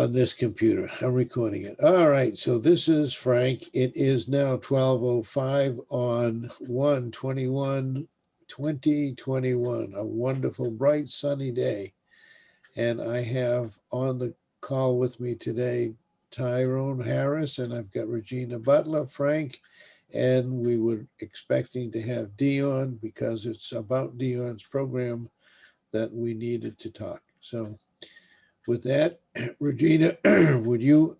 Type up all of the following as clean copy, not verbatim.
on this computer. I'm recording it. All right, so this is Frank. It is now 12:05 on 1/21/2021, a wonderful, bright, sunny day. And I have on the call with me today Tyrone Harris, and I've got Regina Butler, Frank, and we were expecting to have Dion because it's about Dion's program that we needed to talk. So with that, Regina, would you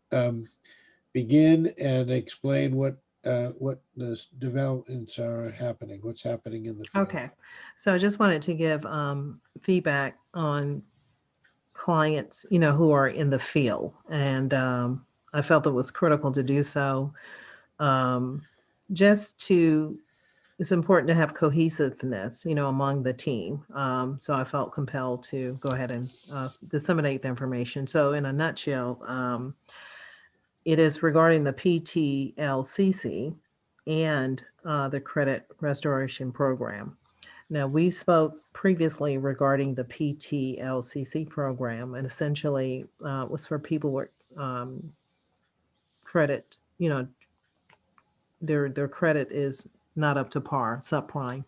begin and explain what the developments are happening, what's happening in the field? Okay. So I just wanted to give feedback on clients, who are in the field. And I felt it was critical to do so. Um, just to, it's important to have cohesiveness, among the team. So I felt compelled to go ahead and disseminate the information. So in a nutshell, it is regarding the PTLCC and the Credit Restoration Program. Now, we spoke previously regarding the PTLCC program, and essentially was for people with credit, their credit is not up to par, subprime.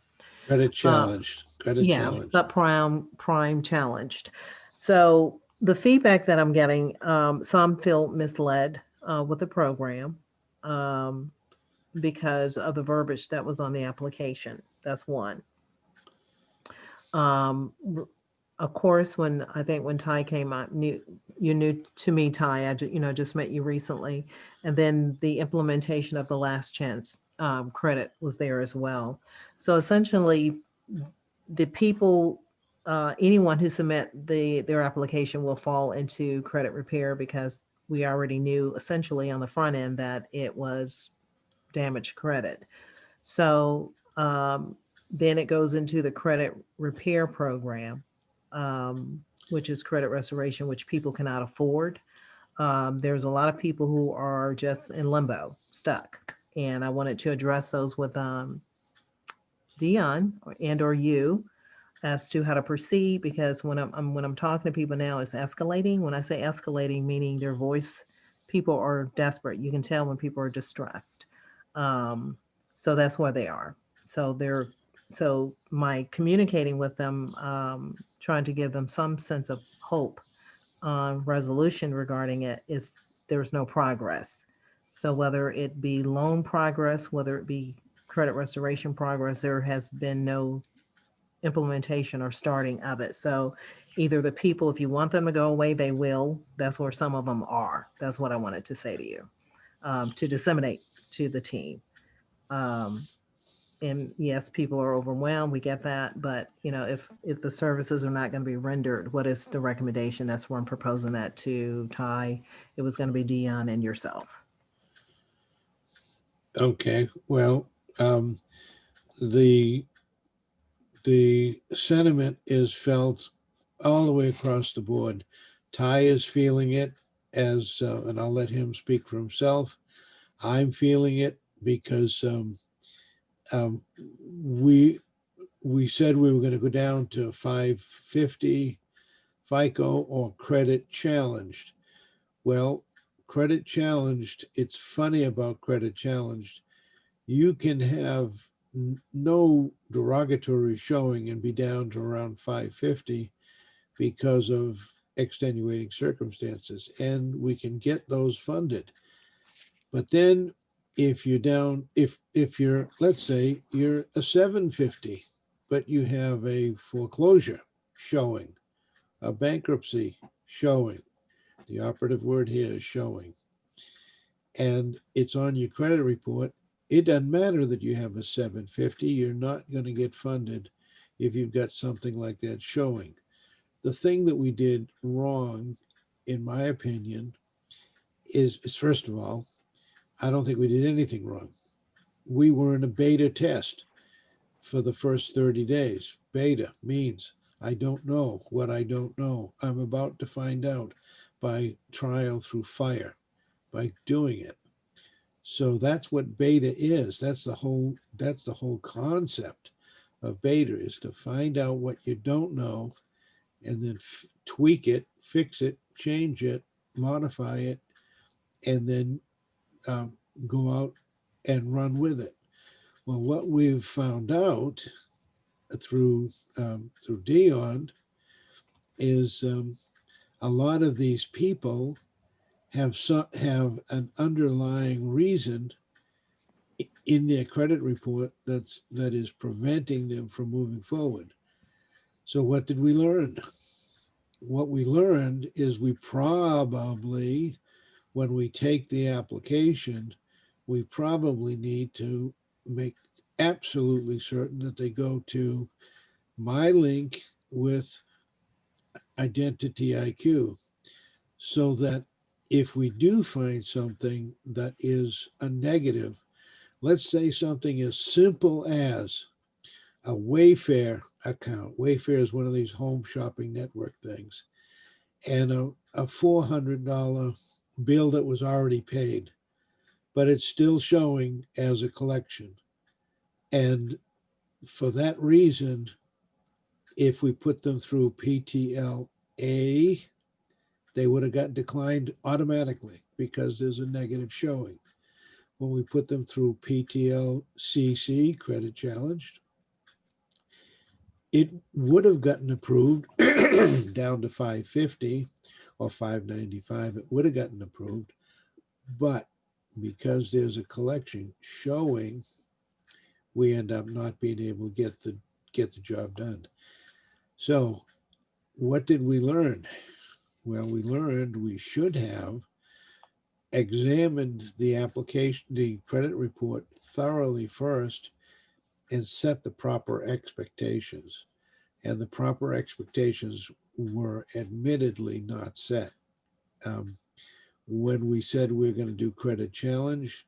Credit Uh, challenged, credit yeah, challenged. subprime, prime challenged. So the feedback that I'm getting, some feel misled with the program um, because of the verbiage that was on the application. That's one. Um, r- of course, when I think when Ty came out, you knew to me, Ty. Just met you recently, and then the implementation of the last chance credit was there as well. So essentially, the people, anyone who submit their application will fall into credit repair because we already knew essentially on the front end that it was damaged credit. So then it goes into the credit repair program, um, which is credit restoration, which people cannot afford. There's a lot of people who are just in limbo, stuck. And I wanted to address those with Dion or you as to how to proceed because when I'm talking to people now, it's escalating. When I say escalating, meaning their voice, people are desperate. You can tell when people are distressed. Um, so that's where they are. So they're so my communicating with them, trying to give them some sense of hope, resolution regarding it is there's no progress. So whether it be loan progress, whether it be credit restoration progress, there has been no implementation or starting of it. So either the people, if you want them to go away, they will. That's where some of them are. That's what I wanted to say to you, to disseminate to the team. Um, and yes, people are overwhelmed. We get that, but if the services are not going to be rendered, what is the recommendation? That's where I'm proposing that to Ty. It was going to be Dion and yourself. Okay, well, the the sentiment is felt all the way across the board. Ty is feeling it and I'll let him speak for himself. I'm feeling it because um, we we said we were going to go down to 550 FICO or credit challenged. Well, credit challenged, it's funny about credit challenged. You can have no derogatory showing and be down to around 550 because of extenuating circumstances, and we can get those funded. But then if you're down, if you're, let's say you're a 750, but you have a foreclosure showing, a bankruptcy showing, the operative word here is showing, and it's on your credit report, it doesn't matter that you have a 750, you're not going to get funded if you've got something like that showing. The thing that we did wrong, in my opinion, is first of all, I don't think we did anything wrong. We were in a beta test for the first 30 days. Beta means I don't know what I don't know. I'm about to find out by trial through fire, by doing it. So that's what beta is. That's the whole concept of beta, is to find out what you don't know and then tweak it, fix it, change it, modify it, and then um, go out and run with it. Well, what we've found out through through Dion is a lot of these people have an underlying reason in their credit report that is preventing them from moving forward. So what did we learn? What we learned is we probably, when we take the application, we probably need to make absolutely certain that they go to my link with Identity IQ, so that if we do find something that is a negative, let's say something as simple as a Wayfair account. Wayfair is one of these home shopping network things, and a $400 bill that was already paid, but it's still showing as a collection. And for that reason, if we put them through PTLA, they would have got declined automatically because there's a negative showing. When we put them through PTLCC, credit challenged, it would have gotten approved down to 550 or 595. It would have gotten approved, but because there's a collection showing, we end up not being able to get the job done. So what did we learn? Well, we learned we should have examined the application, the credit report thoroughly first, and set the proper expectations. And the proper expectations were admittedly not set. Um, when we said we were going to do credit challenge,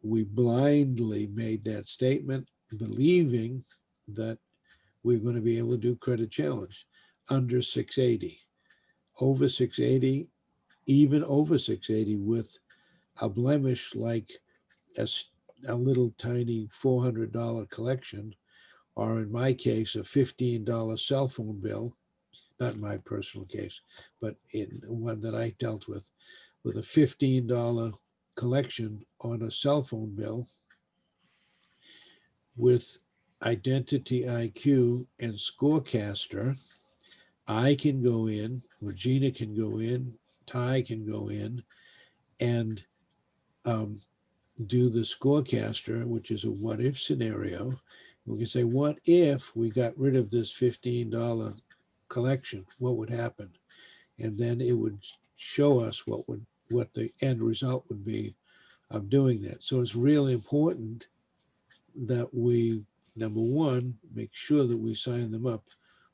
we blindly made that statement, believing that we are going to be able to do credit challenge under 680, over 680, even over 680 with a blemish like a, a little tiny $400 collection, or in my case, a $15 cell phone bill, not my personal case, but in one that I dealt with a $15 collection on a cell phone bill with Identity IQ and Scorecaster. I can go in, Regina can go in, Ty can go in, and um, do the Scorecaster, which is a what if scenario. We can say, what if we got rid of this $15 collection? What would happen? And then it would show us what the end result would be of doing that. So it's really important that we, number one, make sure that we sign them up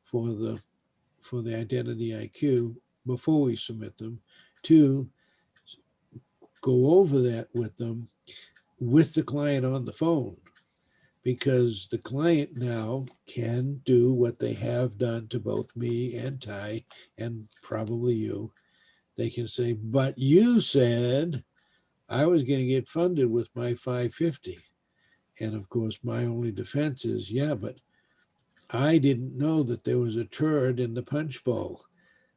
for the Identity IQ before we submit them. Two, go over that with them with the client on the phone, because the client now can do what they have done to both me and Ty and probably you. They can say, but you said I was going to get funded with my 550. And of course, my only defense is, yeah, but I didn't know that there was a turd in the punch bowl.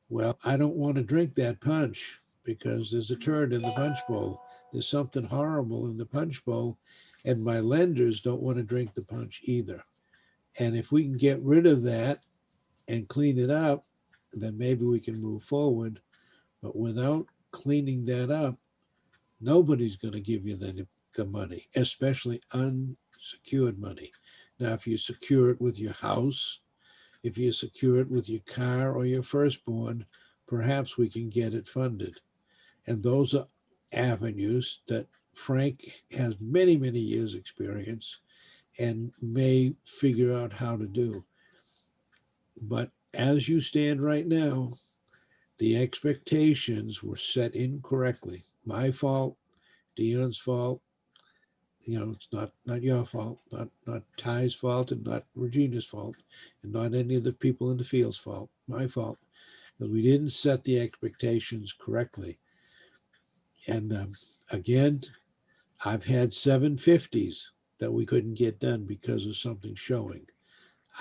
Well, I don't want to drink that punch because there's a turd in the punch bowl. There's something horrible in the punch bowl, and my lenders don't want to drink the punch either. And if we can get rid of that and clean it up, then maybe we can move forward. But without cleaning that up, nobody's going to give you the money, especially unsecured money. Now, if you secure it with your house, if you secure it with your car or your firstborn, perhaps we can get it funded. And those are avenues that Frank has many, many years' experience and may figure out how to do. But as you stand right now, the expectations were set incorrectly. My fault, Dion's fault. It's not your fault, not Ty's fault, and not Regina's fault, and not any of the people in the field's fault. My fault, because we didn't set the expectations correctly. And again, I've had 750s that we couldn't get done because of something showing.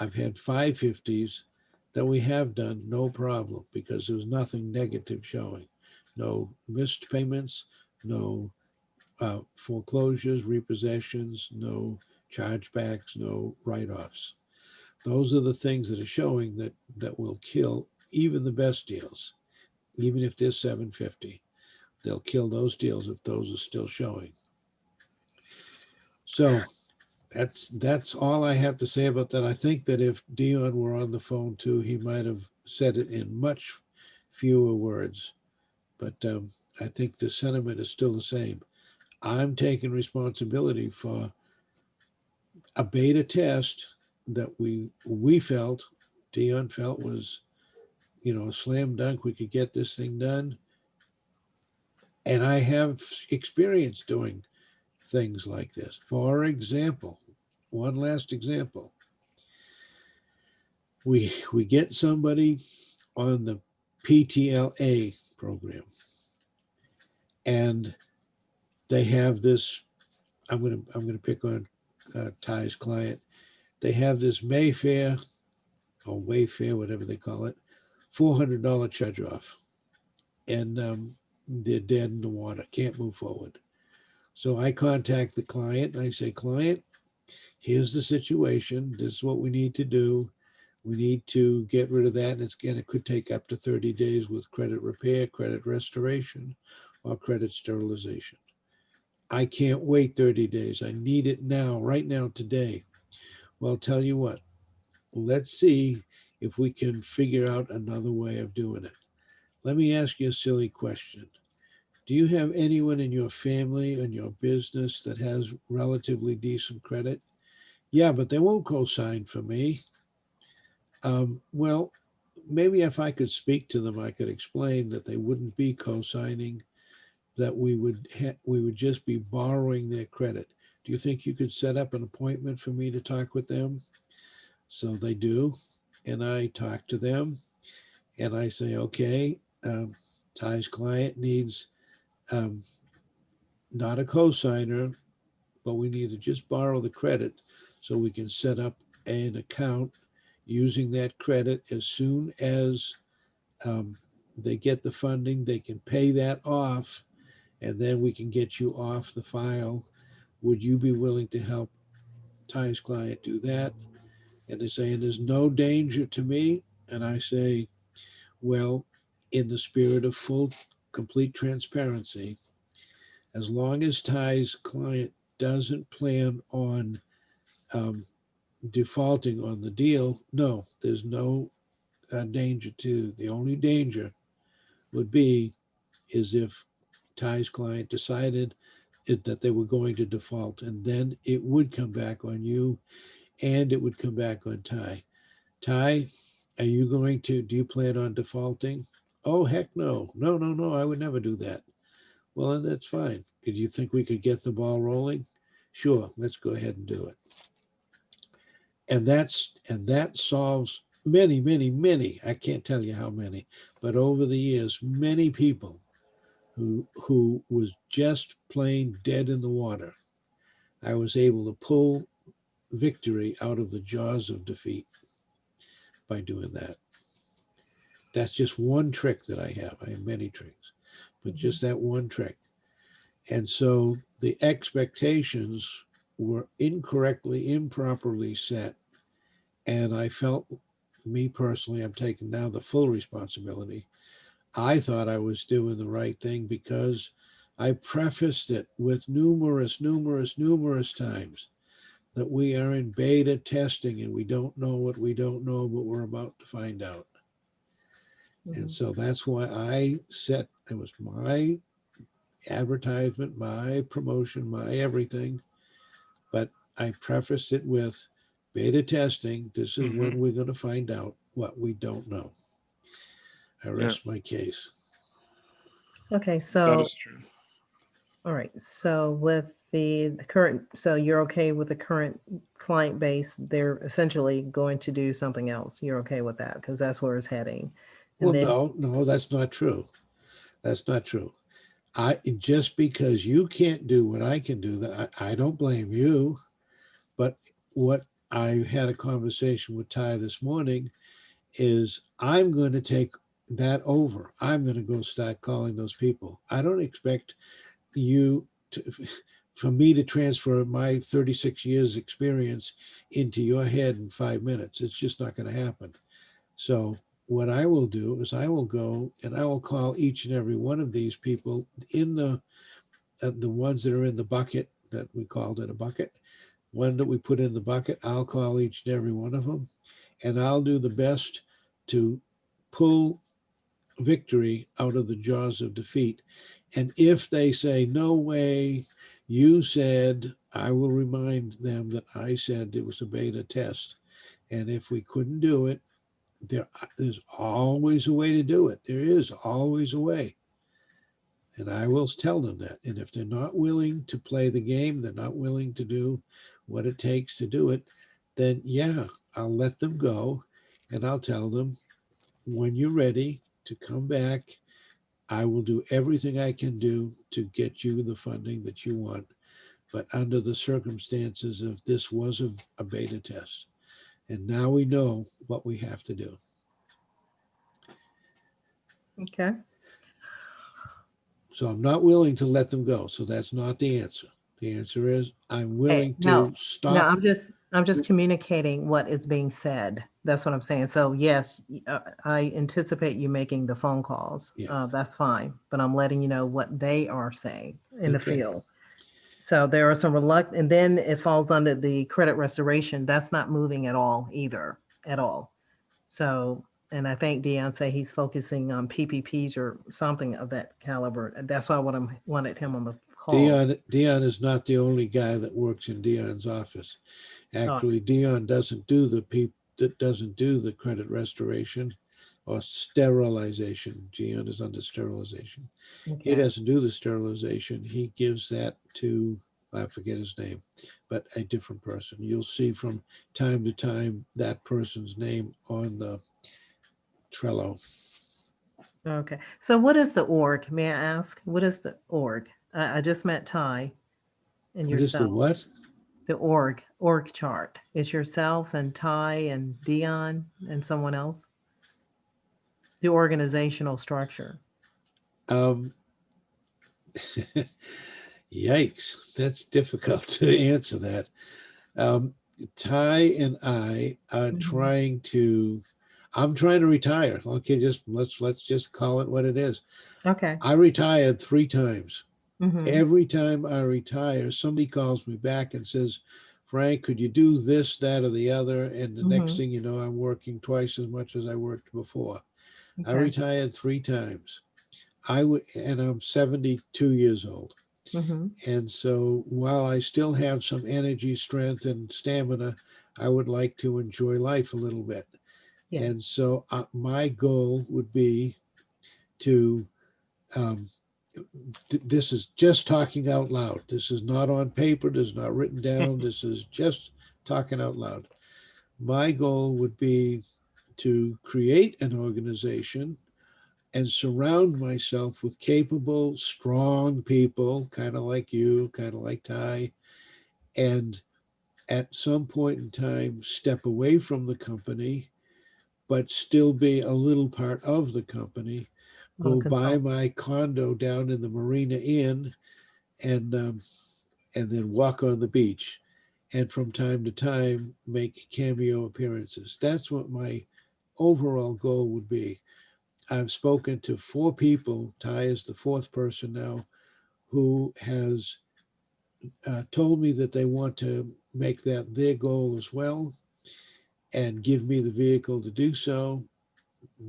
I've had 550s that we have done no problem because there was nothing negative showing. no missed payments, no foreclosures, repossessions, no chargebacks, no write-offs. Those are the things that are showing that will kill even the best deals, even if they're 750. They'll kill those deals if those are still showing. So that's all I have to say about that. I think that if Dion were on the phone too, he might have said it in much fewer words. But I think the sentiment is still the same. I'm taking responsibility for a beta test that we felt, Dion felt was, a slam dunk. We could get this thing done, and I have experience doing things like this. For example, one last example, we get somebody on the PTLA program, and they have this. I'm gonna pick on Ty's client. They have this Mayfair or Wayfair, whatever they call it, $400 charge off, and they're dead in the water, can't move forward. So I contact the client and I say, client, here's the situation. This is what we need to do. We need to get rid of that. And it could take up to 30 days with credit repair, credit restoration, or credit sterilization. I can't wait 30 days. I need it now, right now, today. Well, tell you what, let's see if we can figure out another way of doing it. Let me ask you a silly question. Do you have anyone in your family and your business that has relatively decent credit? Yeah, but they won't co-sign for me. Well, maybe if I could speak to them, I could explain that they wouldn't be co-signing, that we would just be borrowing their credit. Do you think you could set up an appointment for me to talk with them? So they do, and I talk to them, and I say, okay, Ty's client needs um, not a co-signer, but we need to just borrow the credit so we can set up an account using that credit as soon as um, they get the funding, they can pay that off, and then we can get you off the file. Would you be willing to help Ty's client do that? And they say, and there's no danger to me. And I say, well, in the spirit of full, complete transparency, as long as Ty's client doesn't plan on um, defaulting on the deal, no, there's no danger to. The only danger would be is if Ty's client decided that they were going to default, and then it would come back on you, and it would come back on Ty. Ty, are you going to? Do you plan on defaulting? Oh heck no, no, no, no! I would never do that. Well, then that's fine. Did you think we could get the ball rolling? Sure, let's go ahead and do it. And that solves many, many, many. I can't tell you how many, but over the years, many people who was just plain dead in the water, I was able to pull victory out of the jaws of defeat by doing that. That's just one trick that I have. I have many tricks, but Mhm. just that one trick. And so the expectations were incorrectly, improperly set. And I felt, me personally, I'm taking now the full responsibility. I thought I was doing the right thing because I prefaced it with numerous, numerous, numerous times that we are in beta testing and we don't know what we don't know, but we're about to find out. And Mhm. so that's why I set, it was my advertisement, my promotion, my everything. But I prefaced it with beta testing. This is Hmm. when we're going to find out what we don't know. I Yeah, rest my case. Okay, that so is true. all right, so with the current, so you're okay with the current client base? They're essentially going to do something else. You're okay with that because that's where it's heading, and Well, then no, no, that's not true. That's not true. I just because you can't do what I can do, that I don't blame you. But what I had a conversation with Ty this morning is I'm going to take that over, I'm going to go start calling those people. I don't expect you to, for me to transfer my 36 years experience into your head in 5 minutes. It's just not going to happen. So what I will do is I will go and I will call each and every one of these people in the ones that are in the bucket that we called it a bucket, one that we put in the bucket. I'll call each and every one of them, and I'll do the best to pull victory out of the jaws of defeat. And if they say, no way, you said, I will remind them that I said it was a beta test. And if we couldn't do it, there's always a way to do it. There is always a way. And I will tell them that. And if they're not willing to play the game, they're not willing to do what it takes to do it, then yeah, I'll let them go and I'll tell them when you're ready to come back, I will do everything I can do to get you the funding that you want. But under the circumstances of this was a beta test. And now we know what we have to do. Okay. So I'm not willing to let them go. So that's not the answer. The answer is I'm Hey, willing no, to no, stop. I'm just communicating what is being said. That's what I'm saying. So yes, I anticipate you making the phone calls. Yeah. That's fine, but I'm letting you know what they are saying in the Okay. field. So there are some reluctant, and then it falls under the credit restoration. That's not moving at all either, at all. So, and I think Dion say he's focusing on PPPs or something of that caliber. And that's why I wanted him on the call. Dion is not the only guy that works in Dion's office. Oh, Actually, Dion doesn't do that doesn't do the credit restoration or sterilization. Dion is under sterilization. He okay. doesn't do the sterilization. He gives that to, I forget his name, but a different person. You'll see from time to time that person's name on the Trello. Okay. So what is the org? May I ask? What is the org? I just met Ty and What is the yourself. what? The org chart is yourself and Ty and Dion and someone else. The organizational structure. Um, Yikes, that's difficult to answer that. Um, Ty and I are Hmm. trying to. I'm trying to retire. Okay, just let's just call it what it is. Okay. I retired 3 times. Hmm. Every time I retire, somebody calls me back and says, "Frank, could you do this, that, or the other?" And the next Hmm. thing you know, I'm working twice as much as I worked before. I Okay. retired 3 times. And I'm 72 years old. Hmm. And so while I still have some energy, strength, and stamina, I would like to enjoy life a little bit. And Yes. so my goal would be to, um, this is just talking out loud. This is not on paper, this is not written down, this is just talking out loud. My goal would be to create an organization and surround myself with capable, strong people, kind of like you, kind of like Ty, and at some point in time step away from the company, but still be a little part of the company, On go buy consult. my condo down in the Marina Inn, and and then walk on the beach, and from time to time make cameo appearances. That's what my overall goal would be. I've spoken to 4 people. Ty is the fourth person now who has told me that they want to make that their goal as well and give me the vehicle to do so.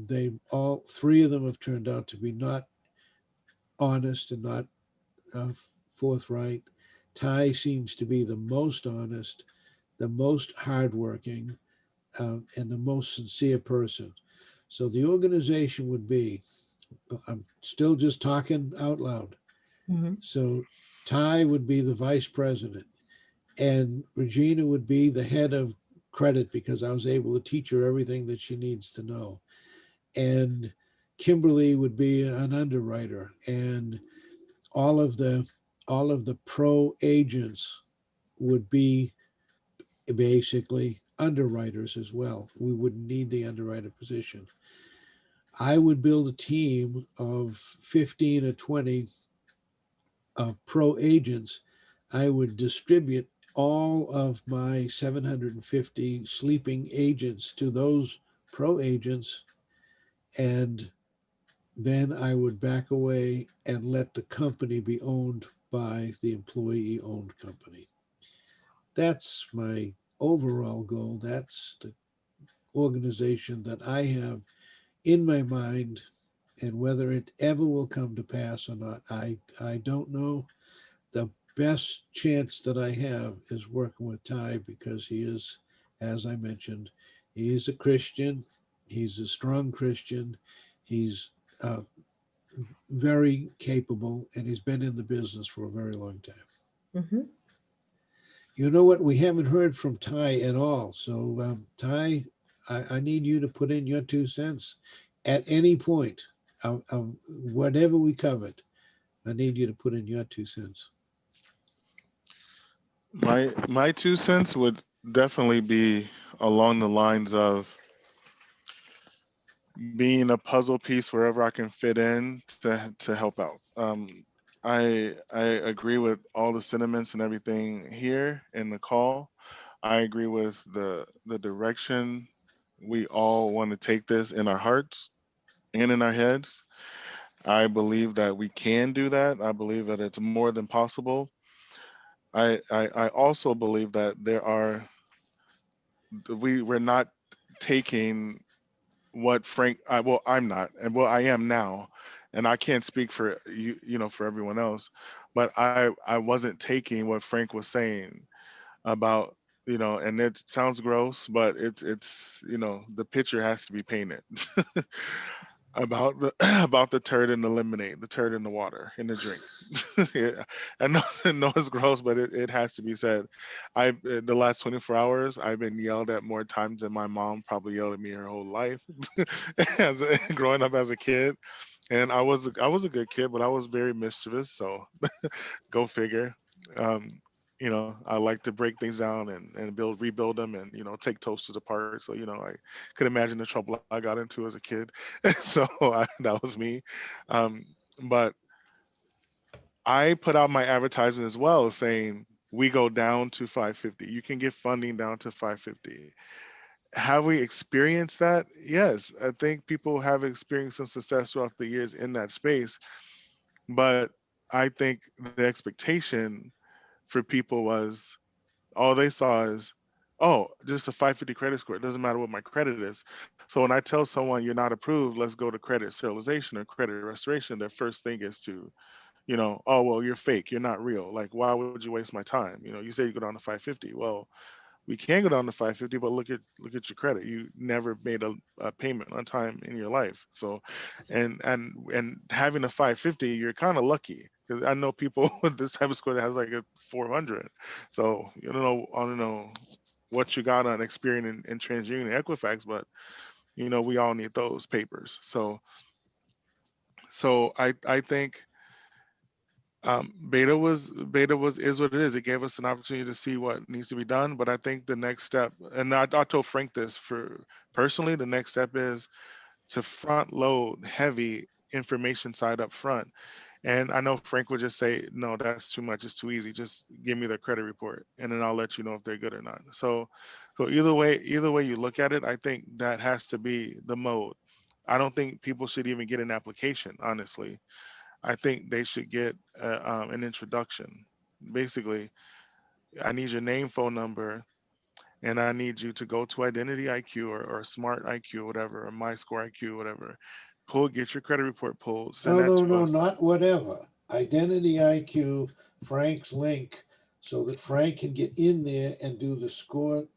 They all 3 of them have turned out to be not honest and not uh, forthright. Ty seems to be the most honest, the most hardworking, and the most sincere person. So the organization would be, I'm still just talking out loud. Hmm. So Ty would be the vice president, and Regina would be the head of credit because I was able to teach her everything that she needs to know. And Kimberly would be an underwriter, and all of the all of the pro agents would be basically underwriters as well. We wouldn't need the underwriter position. I would build a team of 15 or 20 pro agents. I would distribute all of my 750 sleeping agents to those pro agents, and then I would back away and let the company be owned by the employee owned company. That's my overall goal. That's the organization that I have in my mind. And whether it ever will come to pass or not, I don't know. The best chance that I have is working with Ty because he is, as I mentioned, he's a Christian. He's a strong Christian. He's uh, very capable, and he's been in the business for a very long time. Hmm. You know what? We haven't heard from Ty at all. So, Ty, I need you to put in your 2 cents at any point of whatever we covered. I need you to put in your 2 cents. My 2 cents would definitely be along the lines of being a puzzle piece wherever I can fit in to help out. I agree with all the sentiments and everything here in the call. I agree with the direction we all want to take this in our hearts and in our heads. I believe that we can do that. I believe that it's more than possible. I also believe that we're not taking what Frank well I'm not, and well I am now, and I can't speak for for everyone else, but I wasn't taking what Frank was saying about, and it sounds gross, but it's the picture has to be painted about the about the turd in the lemonade, the turd in the water, in the drink. Yeah, I know, I know it's gross, but it has to be said. The last 24 hours, I've been yelled at more times than my mom probably yelled at me her whole life, growing up as a kid. And I was a good kid, but I was very mischievous. So go figure. Um, I like to break things down and rebuild them, and take toasters apart. So I could imagine the trouble I got into as a kid. So that was me. Um, but I put out my advertisement as well, saying we go down to 550. You can get funding down to 550. Have we experienced that? Yes, I think people have experienced some success throughout the years in that space. But I think the expectation for people was all they saw is, oh, just a 550 credit score. It doesn't matter what my credit is. So when I tell someone you're not approved, let's go to credit serialization or credit restoration, their first thing is to, oh, well, you're fake. You're not real. Like, why would you waste my time? You say you go down to 550. Well, we can go down to 550, but look at your credit. You never made a payment on time in your life. So, and having a 550, you're kind of lucky, because I know people with this type of score that has like a 400. So I don't know what you got on Experian and TransUnion and Equifax, but we all need those papers. So I think beta was is what it is. It gave us an opportunity to see what needs to be done. But I think the next step, and I told Frank this, for personally, the next step is to front load heavy information side up front. And I know Frank would just say, no, that's too much. It's too easy. Just give me their credit report, and then I'll let you know if they're good or not. So either way you look at it, I think that has to be the mode. I don't think people should even get an application, honestly. I think they should get an introduction. Basically, I need your name, phone number, and I need you to go to Identity IQ or Smart IQ or whatever, or My Score IQ, whatever. Get your credit report pulled, send No, that no, to no, us. not whatever. Identity IQ, Frank's link, so that Frank can get in there and do the score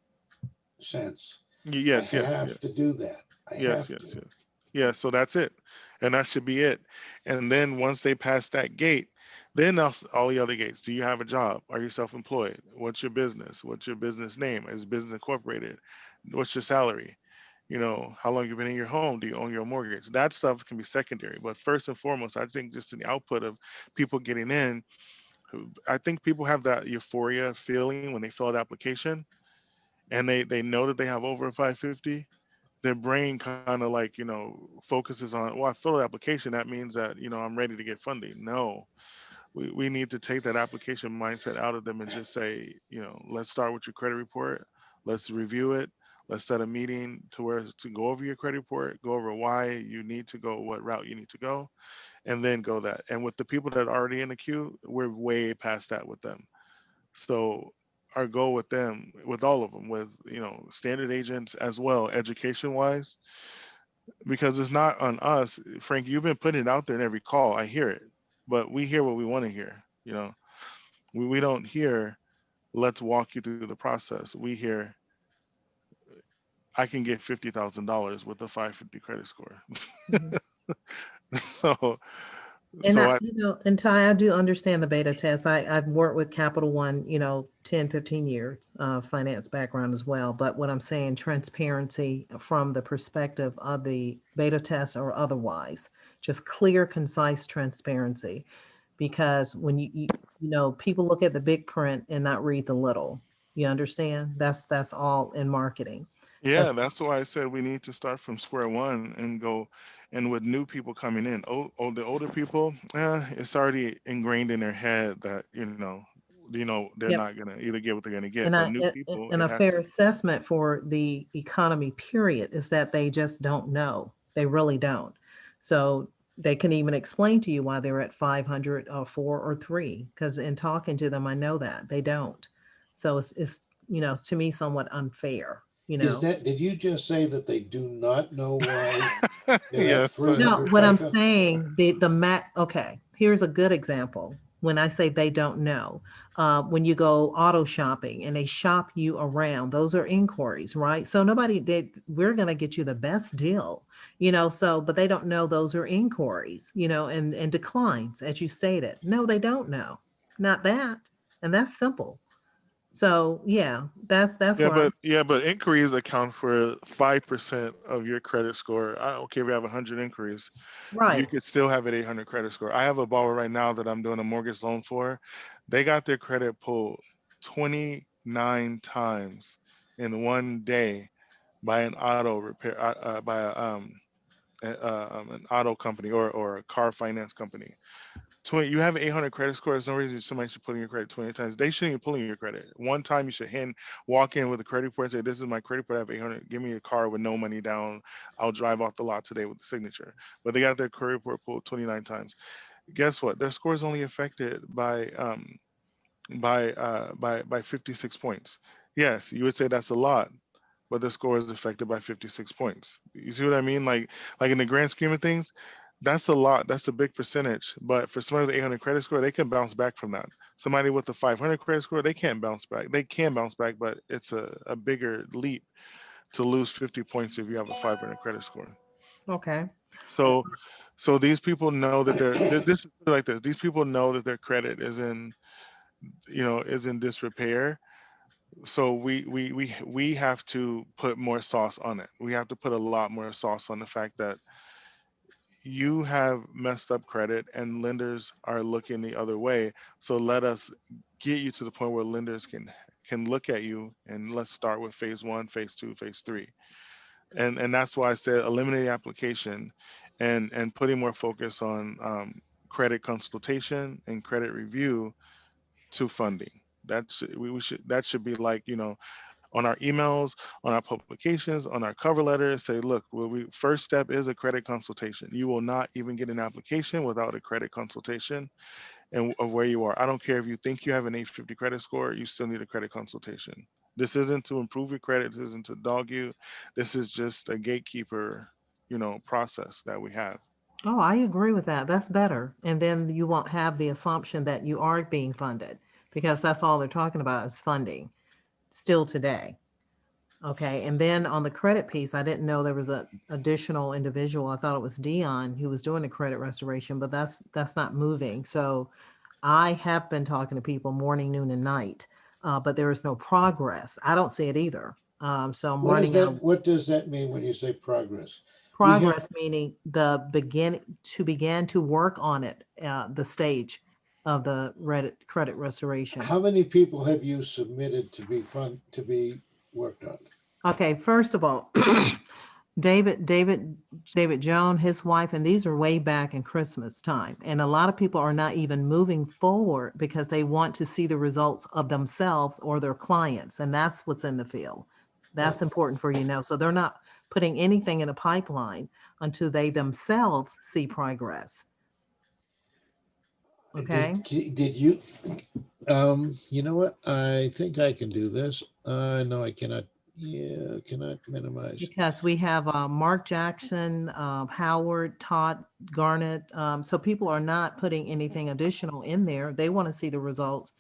sense. I Yes, yes, have to yes. do that. I Yes, have yes, to. yes. Yeah, so that's it. And that should be it. And then once they pass that gate, then all the other gates. Do you have a job? Are you self-employed? What's your business? What's your business name? Is business incorporated? What's your salary? How long you've been in your home? Do you own your mortgage? That stuff can be secondary. But first and foremost, I think just in the output of people getting in, I think people have that euphoria feeling when they fill out the application and they know that they have over a 550. their brain kind of like, focuses on, well, I fill the application, that means that, I'm ready to get funding. No, we need to take that application mindset out of them and just say, let's start with your credit report. Let's review it. Let's set a meeting to go over your credit report, go over why you need to go, what route you need to go, and then go that. And with the people that are already in the queue, we're way past that with them. So our goal with them, with all of them, with standard agents as well, education wise, because it's not on us. Frank, you've been putting it out there in every call. I hear it, but we hear what we want to hear. We don't hear, let's walk you through the process. We hear, I can get $50,000 with a 550 credit score. Mhm. so And so I and Ty, I do understand the beta test. I've worked with Capital One, 10, 15 years, finance background as well. But what I'm saying, transparency from the perspective of the beta test or otherwise, just clear, concise transparency. Because when people look at the big print and not read the little. You understand? That's all in marketing. That's Yeah, that's why I said we need to start from square one and go, and with new people coming in, the older people, it's already ingrained in their head that they're yep. not gonna either get what they're gonna get. And But I new a- people, and it a has fair to. assessment for the economy period is that they just don't know. They really don't. So they can even explain to you why they're at 500 or 4 or 3, because in talking to them I know that they don't. So it's to me somewhat unfair, you Is know. that, did you just say that they do not know why they're at Yes. No, 300 what I'm FICO? saying, the mat. Okay, here's a good example. When I say they don't know, when you go auto shopping and they shop you around, those are inquiries, right? So nobody did. We're gonna get you the best deal, So, but they don't know those are inquiries, and declines, as you stated. No, they don't know, not that, and that's simple. So yeah, that's Yeah, where I'm. but inquiries account for 5% of your credit score. I don't care if you have 100 inquiries, you Right. could still have an 800 credit score. I have a borrower right now that I'm doing a mortgage loan for. They got their credit pulled 29 times in one day by an auto repair, by an auto company or a car finance company. 20, you have an 800 credit score. There's no reason somebody should pull in your credit 20 times. They shouldn't even pull in your credit. One time you should walk in with a credit report and say, this is my credit report. I have 800. Give me a car with no money down. I'll drive off the lot today with the signature. But they got their credit report pulled 29 times. Guess what? Their score is only affected by 56 points. Yes, you would say that's a lot, but the score is affected by 56 points. You see what I mean? Like in the grand scheme of things, that's a lot. That's a big percentage. But for somebody with 800 credit score, they can bounce back from that. Somebody with a 500 credit score, they can't bounce back. They can bounce back, but it's a bigger leap to lose 50 points if you have a 500 credit score. Okay. So so these people know that this is like this. These people know that their credit is in disrepair. So we have to put more sauce on it. We have to put a lot more sauce on the fact that you have messed up credit and lenders are looking the other way. So let us get you to the point where lenders can look at you, and let's start with phase one, phase two, phase three. And that's why I said eliminating application and putting more focus on credit consultation and credit review to funding. We should that should be like, on our emails, on our publications, on our cover letters, say, look, first step is a credit consultation. You will not even get an application without a credit consultation and of where you are. I don't care if you think you have an 850 credit score, you still need a credit consultation. This isn't to improve your credit, this isn't to dog you. This is just a gatekeeper, process that we have. Oh, I agree with that. That's better. And then you won't have the assumption that you are being funded because that's all they're talking about is funding still today. Okay. And then on the credit piece, I didn't know there was a additional individual. I thought it was Dion who was doing the credit restoration, but that's not moving. So I have been talking to people morning, noon, and night, but there is no progress. I don't see it either. So I'm What is running out that? of What does that mean when you say progress? We have, progress, meaning begin to work on it, the stage of the credit restoration. how many people have you submitted to be worked on? Okay, first of all, David Jones, his wife, and these are way back in Christmas time. And a lot of people are not even moving forward because they want to see the results of themselves or their clients. And that's what's in the field. That's important for you to know. So they're not putting anything in the pipeline until they themselves see progress. Okay. Did you, you know what? I think I can do this. No, I cannot. Yeah, cannot minimize. Because we have Mark Jackson, Howard, Todd Garnett. So people are not putting anything additional in there. They want to see the results.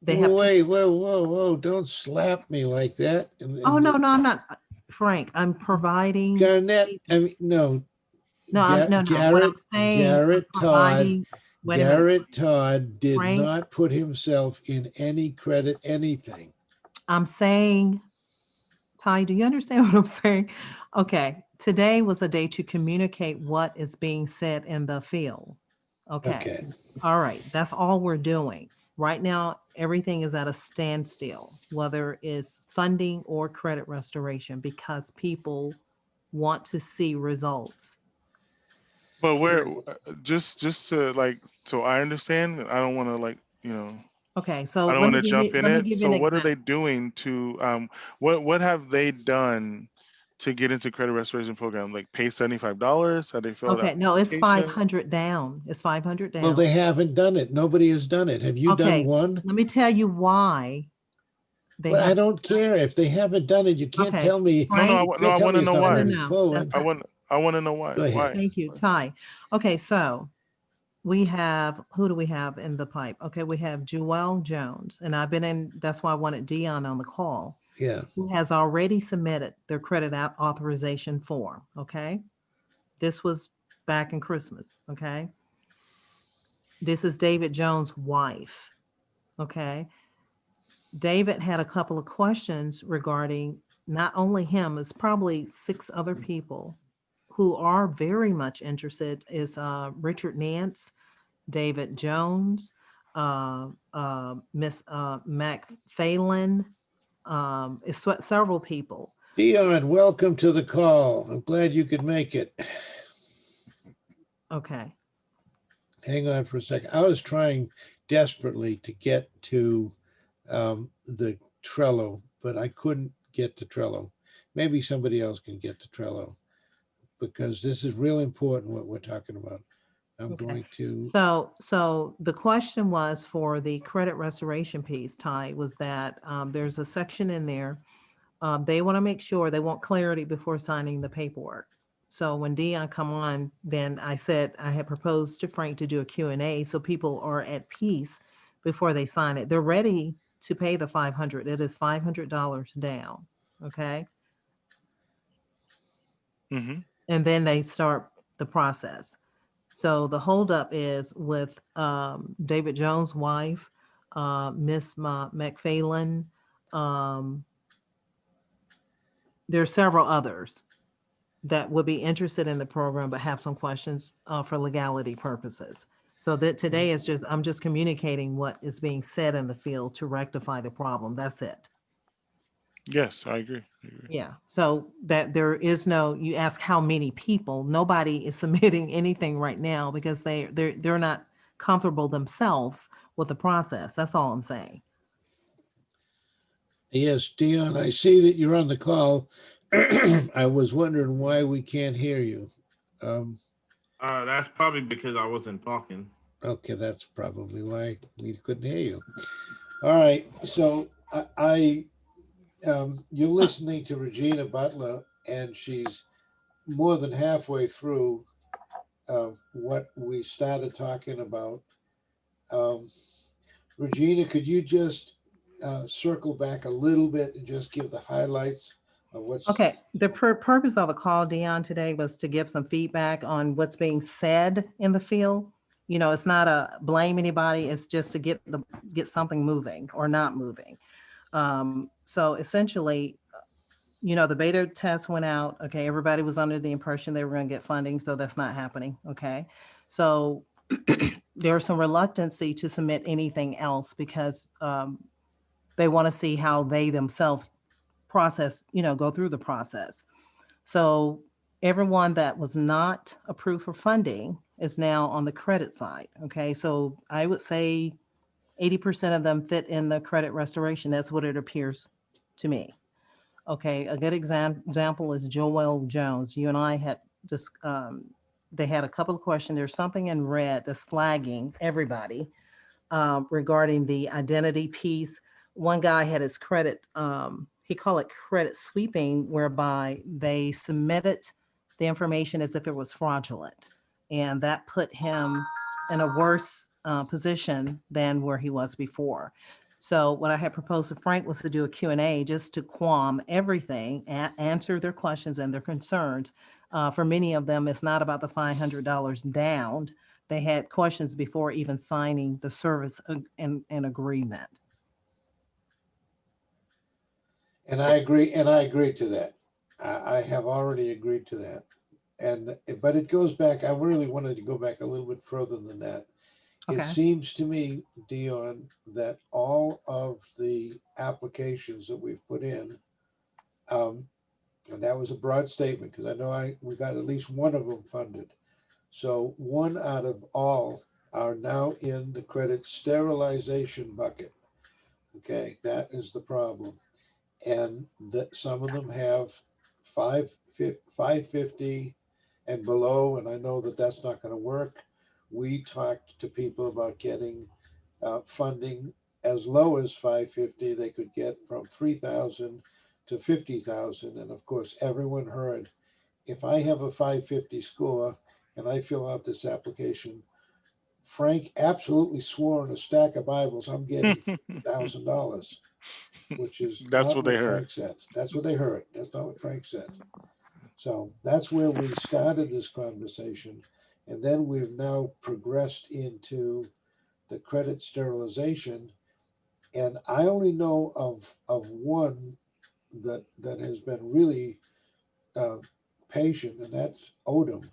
They have. Wait, whoa! Don't slap me like that. Oh no, I'm not, Frank. I'm providing. Garnett. I mean, no. No. What I'm saying, I'm Garrett Todd. providing. Wait a minute, Garrett Todd did Frank. not put himself in any credit, anything. I'm saying, Ty, do you understand what I'm saying? Okay, today was a day to communicate what is being said in the field. Okay. All right. That's all we're doing. Right now, everything is at a standstill, whether it's funding or credit restoration, because people want to see results. But where, just to like, so I understand. I don't want to like, Okay, so I don't want to jump in let me it. give you an So what are example. they doing to, what have they done to get into credit restoration program? Like pay $75? Have they filled Okay, out no, it's application? 500 down. It's 500 Well, down. they haven't done it. Nobody has done it. Have you done Okay, one? let me tell you why they Well, I have. don't care if they haven't done it. You can't Okay, tell me. No, no, Frank. You no. can't I tell want me to it's know not why. moving That's forward. I not. want, I want to know why. Go ahead. Why? Thank you, Ty. Okay, so we have, who do we have in the pipe? Okay, we have Joelle Jones, and I've been in, that's why I wanted Dion on the call, Yeah. who has already submitted their credit authorization form. Okay, this was back in Christmas. Okay, this is David Jones' wife. Okay, David had a couple of questions regarding not only him, it's probably 6 other people who are very much interested. Is Richard Nance, David Jones, Miss McPhalen. It's several people. Dion, welcome to the call. I'm glad you could make it. Okay. Hang on for a second. I was trying desperately to get to the Trello, but I couldn't get to Trello. Maybe somebody else can get to Trello because this is real important what we're talking about. I'm Okay. going to. So the question was for the credit restoration piece, Ty, was that there's a section in there. They want to make sure they want clarity before signing the paperwork. So when Dion come on, then I said I had proposed to Frank to do a Q&A so people are at peace before they sign it. They're ready to pay the 500. It is $500 down. Okay. Mm-hmm. And then they start the process. So the holdup is with David Jones' wife, Miss McPhalen. Um, there are several others that would be interested in the program but have some questions for legality purposes. So that today is just, I'm just communicating what is being said in the field to rectify the problem. That's it. Yes, I agree. I agree. Yeah. So that there is no, you ask how many people, nobody is submitting anything right now because they're not comfortable themselves with the process. That's all I'm saying. Yes, Dion, I see that you're on the call. I was wondering why we can't hear you. Um, That's probably because I wasn't talking. okay, that's probably why we couldn't hear you. All right, so you're listening to Regina Butler, and she's more than halfway through what we started talking about. Um, Regina, could you just circle back a little bit and just give the highlights of what's Okay. The purpose of the call, Dion, today was to give some feedback on what's being said in the field. You know, it's not a blame anybody. It's just to get something moving or not moving. So essentially, the beta test went out. Okay, everybody was under the impression they were going to get funding, so that's not happening. Okay, so there's some reluctancy to submit anything else because they want to see how they themselves process, go through the process. So everyone that was not approved for funding is now on the credit side. Okay. So I would say 80% of them fit in the credit restoration. That's what it appears to me. Okay. A good example is Joel Jones. You and I had just, they had a couple of questions. There's something in red that's flagging everybody regarding the identity piece. One guy had his credit, he called it credit sweeping, whereby they submitted the information as if it was fraudulent. And that put him in a worse position than where he was before. So what I had proposed to Frank was to do a Q&A just to qualm everything, answer their questions and their concerns. For many of them, it's not about the $500 down. They had questions before even signing the service and agreement. And I agree to that. I have already agreed to that. But it goes back, I really wanted to go back a little bit further than that. It Okay. seems to me, Dion, that all of the applications that we've put in, and that was a broad statement because I know we got at least one of them funded. So one out of all are now in the credit sterilization bucket. Okay, that is the problem. And that some of them have 550 and below, and I know that that's not going to work. We talked to people about getting funding as low as 550. They could get from 3,000 to 50,000, and of course, everyone heard if I have a 550 score and I fill out this application, Frank absolutely swore on a stack of Bibles I'm getting $1,000, which is That's not what they what heard. Frank said. That's what they heard. That's not what Frank said. So that's where we started this conversation. And then we've now progressed into the credit sterilization. And I only know of one that has been really uh, patient, and that's Odom.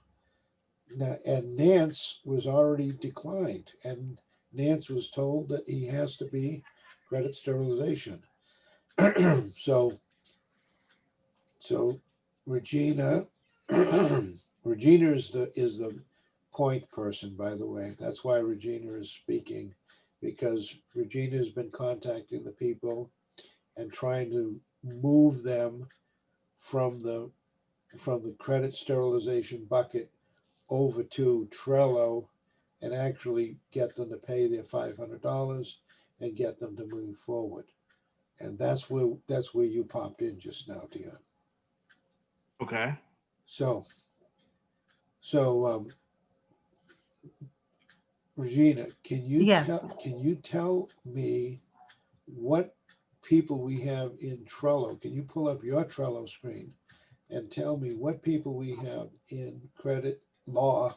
And Nance was already declined, and Nance was told that he has to be credit sterilization. so so Regina Regina is the point person, by the way. That's why Regina is speaking, because Regina has been contacting the people and trying to move them from the credit sterilization bucket over to Trello and actually get them to pay their $500 and get them to move forward. And that's where you popped in just now, Dion. Okay. So Regina, Yes. can you tell me what people we have in Trello? Can you pull up your Trello screen and tell me what people we have in law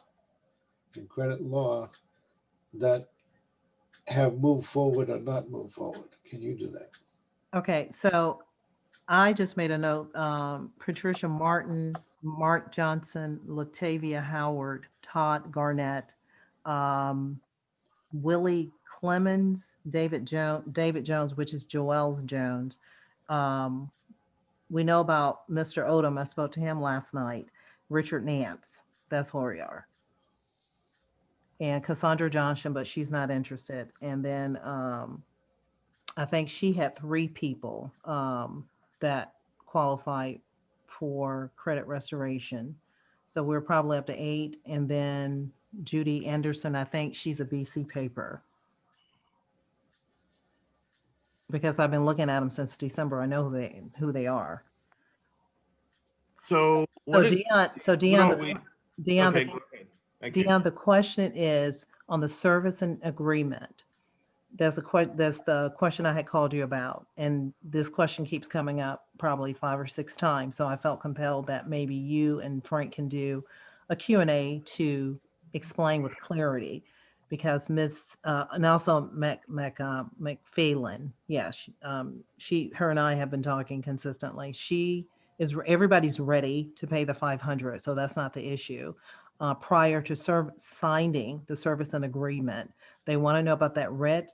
credit law that have moved forward or not moved forward? Can you do that? Okay. So I just made a note. Patricia Martin, Mark Johnson, Latavia Howard, Todd Garnett, um, Willie Clemens, David Jones, which is Joel's Jones. Um, we know about Mr. Odom. I spoke to him last night. Richard Nance. That's where we are. And Cassandra Johnson, but she's not interested. And then I think she had three people that qualified for credit restoration. So we're probably up to eight. And then Judy Anderson, I think she's a BC paper because I've been looking at them since December. I know who they are. So So what is Dion, so what Dion, are the, we? Dion, Okay, the, go ahead. Thank you. Dion, the question is on the service and agreement. There's the question I had called you about, and this question keeps coming up probably 5 or 6 times. So I felt compelled that maybe you and Frank can do a Q&A to explain with clarity, because and also McPhailin, yeah, her and I have been talking consistently. Everybody's ready to pay the 500, so that's not the issue. Prior to signing the service and agreement, they want to know about that red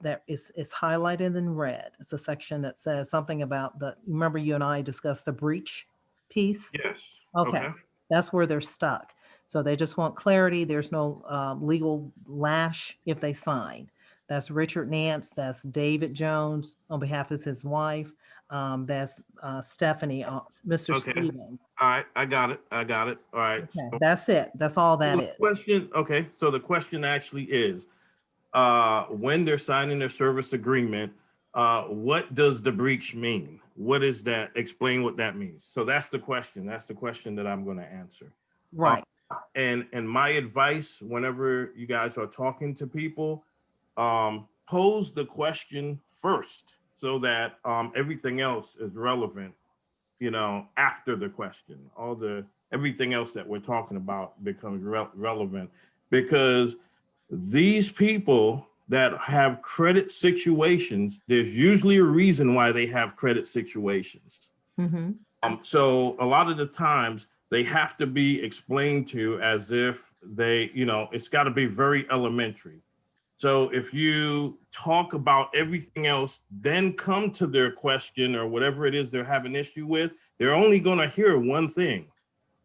that is highlighted in red. It's a section that says something about remember you and I discussed the breach. piece. Yes. Okay. That's where they're stuck. So they just want clarity. There's no legal lash if they sign. That's Richard Nance. That's David Jones on behalf of his wife. That's Stephanie, Mr. Okay. Steven. All right. I got it. I got it. All right. Okay, that's it. That's all So that the is. question, okay. So the question actually is, when they're signing their service agreement, what does the breach mean? What is that? Explain what that means. So that's the question. That's the question that I'm going to answer. Right. And my advice, whenever you guys are talking to people, pose the question first so that everything else is relevant, after the question. Everything else that we're talking about becomes relevant, because these people that have credit situations, there's usually a reason why they have credit situations. Mm-hmm. So a lot of the times they have to be explained to as if it's got to be very elementary. So if you talk about everything else, then come to their question or whatever it is they're having issue with, they're only going to hear one thing.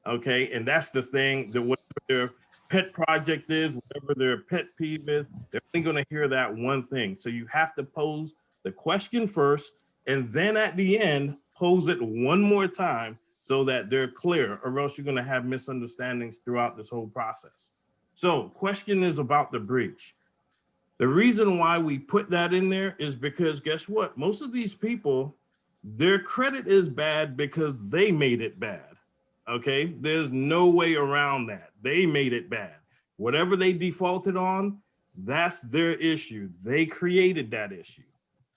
Okay. And that's the thing, that whatever their pet project is, whatever their pet peeve is, they're only going to hear that one thing. So you have to pose the question first, and then at the end, pose it one more time so that they're clear, or else you're going to have misunderstandings throughout this whole process. So question is about the breach. The reason why we put that in there is because guess what? Most of these people, their credit is bad because they made it bad. Okay, there's no way around that. They made it bad. Whatever they defaulted on, that's their issue. They created that issue.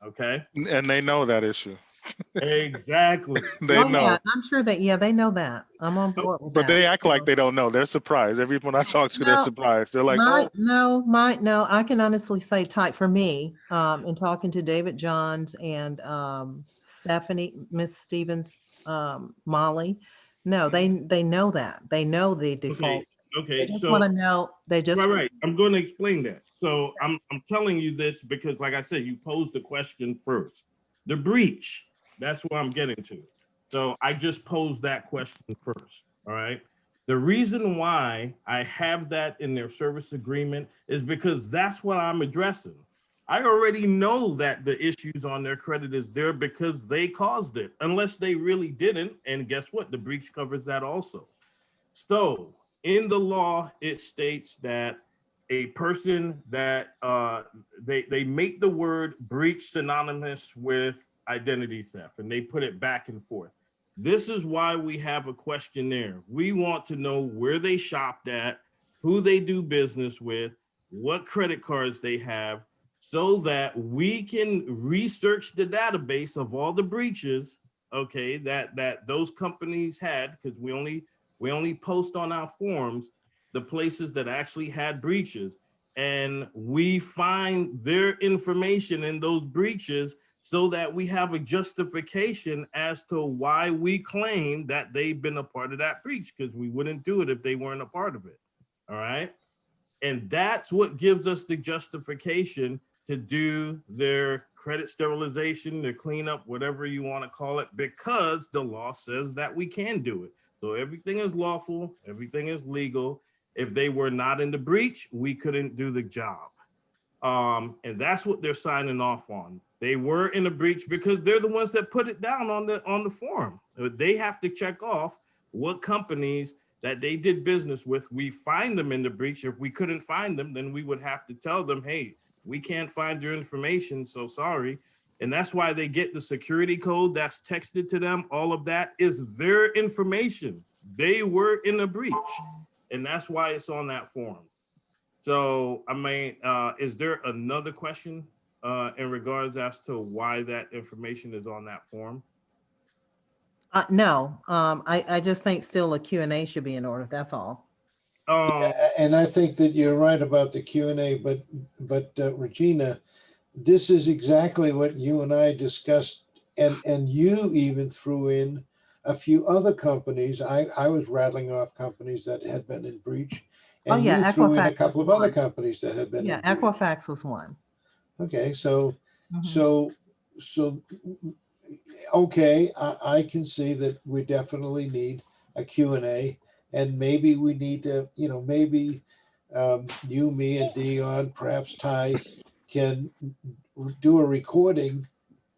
Okay, And they know that issue. exactly. They Oh yeah, know, I'm sure that. Yeah, they know that. I'm on board with but that. they act like So, they don't know. They're surprised. Everyone I talk to, they're no, surprised. They're like, "Oh, no. I can honestly say, type for me. In talking to David Johns and Stephanie, Miss Stevens, Molly. No, they know that. They know the default. They Okay. just want So to know. They just right. I'm going to explain that. So I'm telling you this because, like I said, you posed the question first. The breach. That's what I'm getting to. So I just posed that question first. All right. The reason why I have that in their service agreement is because that's what I'm addressing. I already know that the issues on their credit is there because they caused it, unless they really didn't. And guess what? The breach covers that also. So in the law, it states that a person that they make the word breach synonymous with identity theft, and they put it back and forth. This is why we have a questionnaire. We want to know where they shopped at, who they do business with, what credit cards they have, so that we can research the database of all the breaches, okay, that those companies had, because we only post on our forums the places that actually had breaches, and we find their information in those breaches so that we have a justification as to why we claim that they've been a part of that breach, because we wouldn't do it if they weren't a part of it. All right. And that's what gives us the justification to do their credit sterilization, their cleanup, whatever you want to call it, because the law says that we can do it. So everything is lawful, everything is legal. If they were not in the breach, we couldn't do the job. And that's what they're signing off on. They were in a breach because they're the ones that put it down on the forum. They have to check off what companies that they did business with. We find them in the breach. If we couldn't find them, then we would have to tell them, hey, we can't find your information, so sorry. And that's why they get the security code that's texted to them. All of that is their information. They were in a breach, and that's why it's on that forum. So, I mean, is there another question in regards as to why that information is on that form? no. I just think still a Q&A should be in order. That's all. And I think that you're right about the Q&A, but Regina, this is exactly what you and I discussed, and you even threw in a few other companies. I was rattling off companies that had been in breach, Oh and yeah, you threw in a Equifax couple was of other one. companies that had been Yeah, in breach. Equifax was one. Okay, so Mhm. so so okay, I can see that we definitely need a Q&A, and maybe we need to, maybe you, me, and Dion, perhaps Ty, can do a recording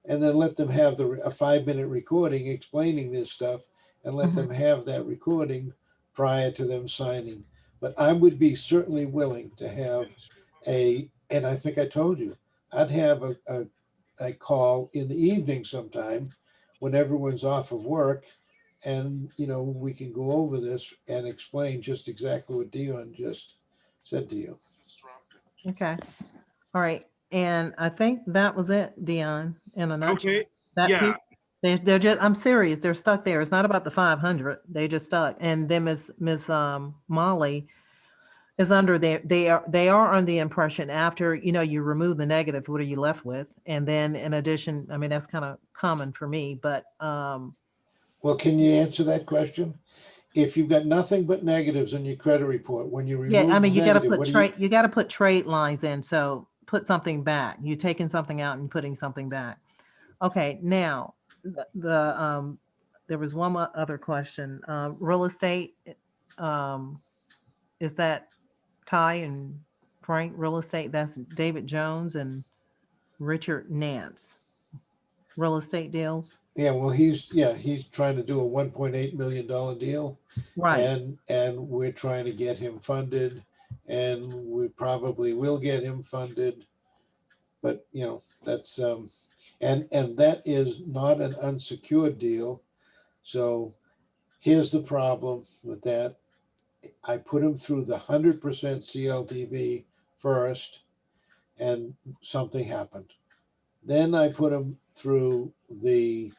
and then let them have a 5-minute recording explaining this stuff, and let them have that recording prior to them signing. But I would be certainly willing to have and I think I told you, I'd have a call in the evening sometime when everyone's off of work, and we can go over this and explain just exactly what Dion just said to you. Okay. All right. And I think that was it, Dion, in a nutshell. Okay. That Yeah. they're just, I'm serious, they're stuck there. It's not about the 500. They just stuck. And then Miss Molly is under there. They are under the impression after, you remove the negative, what are you left with? And then in addition, I mean, that's kind of common for me, but Well, can you answer that question? If you've got nothing but negatives in your credit report, when you yeah, I remove mean, the negative, what do you? you got to put trade lines in. So put something back. You're taking something out and putting something back. Okay, now there was one other question. Real estate, um, is that Ty and Frank real estate? That's David Jones and Richard Nance. Real estate deals, Yeah, well, he's trying to do a $1.8 million deal, right? and we're trying to get him funded, and we probably will get him funded, but that's and that is not an unsecured deal. So here's the problem with that. I put him through the 100% CLTV first, and something happened. Then I put him through the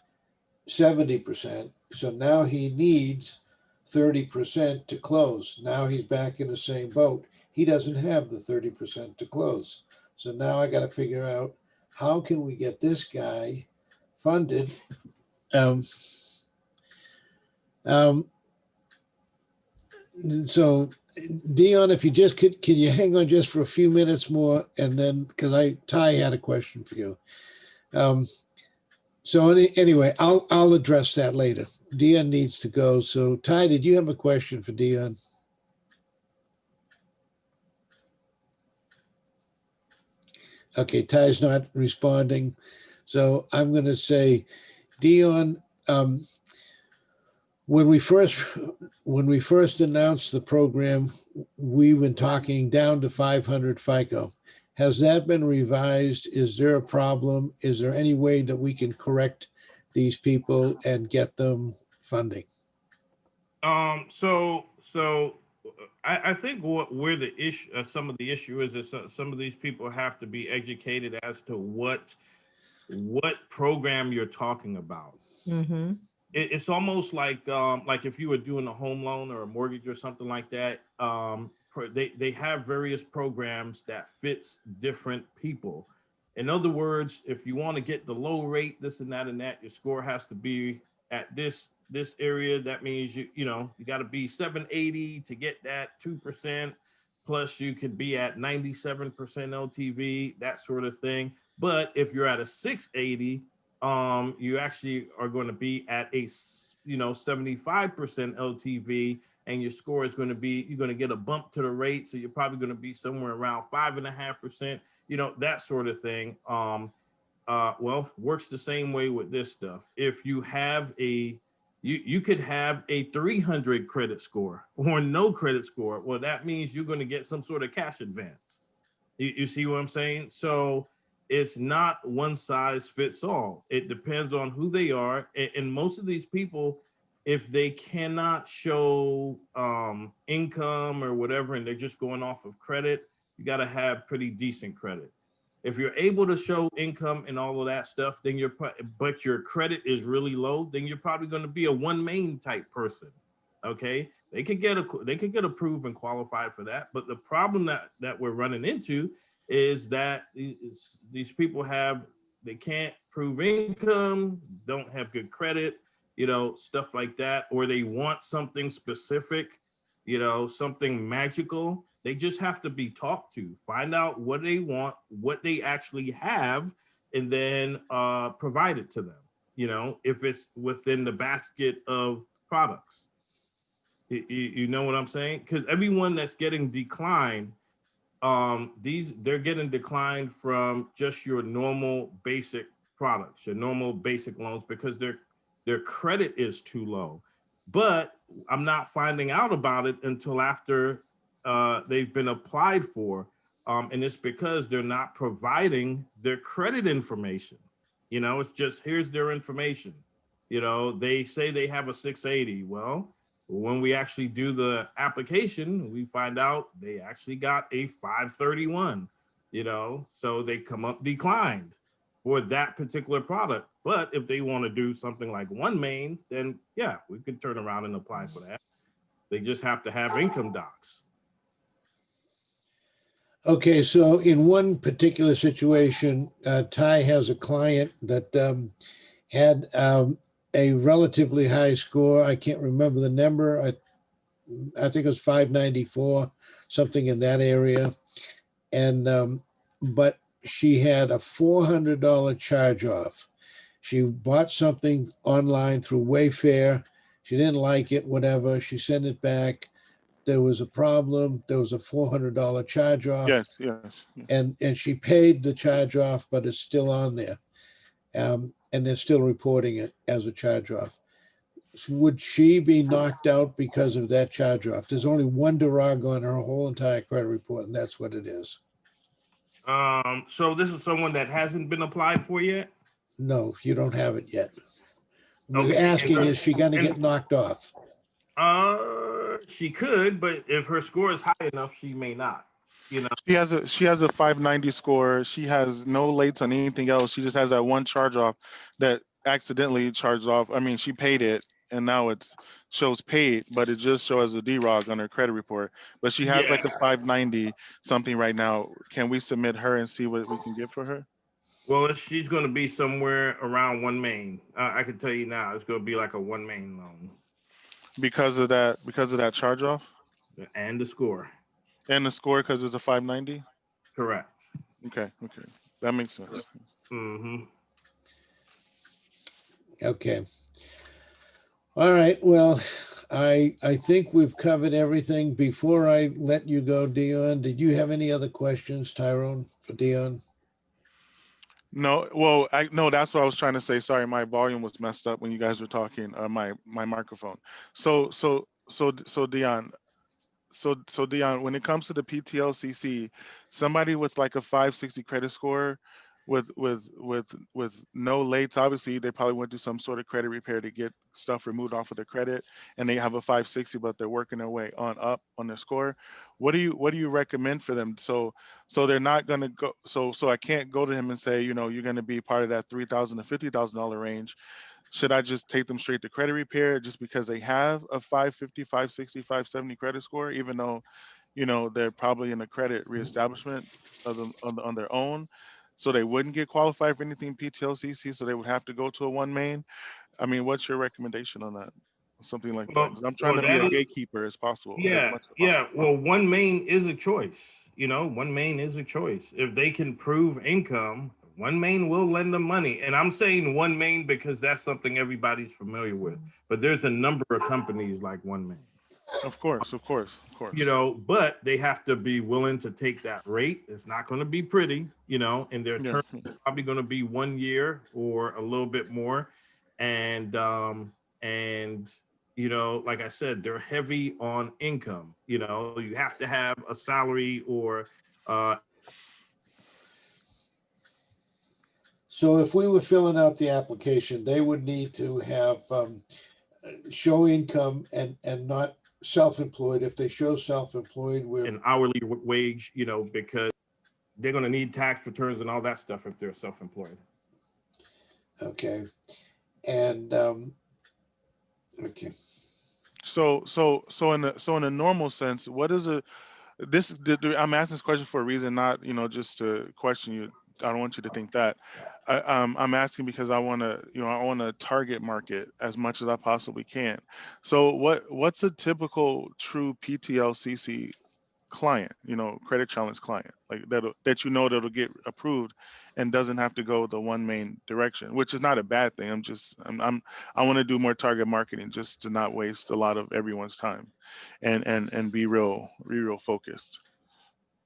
70%. So now he needs 30% to close. Now he's back in the same boat. He doesn't have the 30% to close. So now I got to figure out, how can we get this guy funded? Um, um, so Dion, if you just can you hang on just for a few minutes more, and then because Ty had a question for you. So anyway, I'll address that later. Dion needs to go. So Ty, did you have a question for Dion? Okay, Ty's not responding. So I'm going to say, Dion, when we first announced the program, we've been talking down to 500 FICO. Has that been revised? Is there a problem? Is there any way that we can correct these people and get them funding? So I think where the issue, some of the issue is that some of these people have to be educated as to what program you're talking about. Mm-hmm. It's almost like if you were doing a home loan or a mortgage or something like that. They have various programs that fits different people. In other words, if you want to get the low rate, this and that, your score has to be at this area. That means you got to be 780 to get that 2%. Plus, you could be at 97% LTV, that sort of thing. But if you're at a 680, you actually are going to be at a 75% LTV, and your score is going to be, you're going to get a bump to the rate, so you're probably going to be somewhere around 5.5%, that sort of thing. Well, works the same way with this stuff. If you have you could have a 300 credit score or no credit score. Well, that means you're going to get some sort of cash advance. You see what I'm saying? So it's not one size fits all. It depends on who they are. And most of these people, if they cannot show income or whatever, and they're just going off of credit, you got to have pretty decent credit. If you're able to show income and all of that stuff, then but your credit is really low, then you're probably going to be a one main type person. Okay, they could get approved and qualified for that. But the problem that we're running into is that these people they can't prove income, don't have good credit, stuff like that, or they want something specific, something magical. They just have to be talked to, find out what they want, what they actually have, and then provide it to them. if it's within the basket of products. You know what I'm saying? Because everyone that's getting declined, they're getting declined from just your normal basic products, your normal basic loans, because their credit is too low. But I'm not finding out about it until after they've been applied for, and it's because they're not providing their credit information. It's just, here's their information. They say they have a 680. Well, when we actually do the application, we find out they actually got a 531, so they come up declined for that particular product. But if they want to do something like OneMain, then yeah, we could turn around and apply for that. They just have to have income docs. Okay, so in one particular situation, Ty has a client that had a relatively high score. I can't remember the number. I think it was 594, something in that area. And but she had a $400 charge off. She bought something online through Wayfair. She didn't like it, whatever. She sent it back. There was a problem. There was a $400 charge off. Yes, yes. And she paid the charge off, but it's still on there. And they're still reporting it as a charge off. Would she be knocked out because of that charge off? There's only one derog on her whole entire credit report, and that's what it is. So this is someone that hasn't been applied for yet? No, you don't have it yet. We're Okay, asking, and- is she going to and- get knocked off? She could, but if her score is high enough, she may not. She has a 590 score. She has no lates on anything else. She just has that one charge off that accidentally charged off. I mean, she paid it and now it's shows paid, but it just shows a DROG on her credit report. But she has like a 590 something right now. Can we submit her and see what we can get for her? Well, she's going to be somewhere around OneMain. I can tell you now, it's going to be like a OneMain loan. Because of that charge off? And the score. And the score because it's a 590? Correct. Okay. That makes sense. Mm-hmm. Okay. All right. Well, I think we've covered everything. Before I let you go, Dion, did you have any other questions, Tyrone, for Dion? No, well, no, that's what I was trying to say. Sorry, my volume was messed up when you guys were talking, my microphone. So Dion, so Dion, when it comes to the PTLCC, somebody with like a 560 credit score with no lates, obviously they probably went through some sort of credit repair to get stuff removed off of their credit, and they have a 560, but they're working their way up on their score. What do you recommend for them? So they're not going to go. So I can't go to him and say, you're going to be part of that $3,000 to $50,000 range. Should I just take them straight to credit repair just because they have a 550, 560, 570 credit score, even though, they're probably in a credit reestablishment on their own? So they wouldn't get qualified for anything PTLCC, so they would have to go to a OneMain. I mean, what's your recommendation on that? Something like that. 'Cause I'm trying to be a gatekeeper as possible. Yeah, yeah. Well, OneMain is a choice. OneMain is a choice. If they can prove income, OneMain will lend them money. And I'm saying OneMain because that's something everybody's familiar with. But there's a number of companies like OneMain. Of course. But they have to be willing to take that rate. It's not going to be pretty, and their term is probably going to be 1 year or a little bit more. And like I said, they're heavy on income. You have to have a salary or So if we were filling out the application, they would need to have show income and not self-employed. If they show self-employed, we're an hourly wage, because they're going to need tax returns and all that stuff if they're self-employed. okay. And okay. So in a normal sense, what is I'm asking this question for a reason, not just to question you. I don't want you to think that. I'm asking because I want to target market as much as I possibly can. So what's a typical true PTLCC client, credit challenge client, like that that'll get approved and doesn't have to go the one main direction, which is not a bad thing. I want to do more target marketing just to not waste a lot of everyone's time, and be real focused.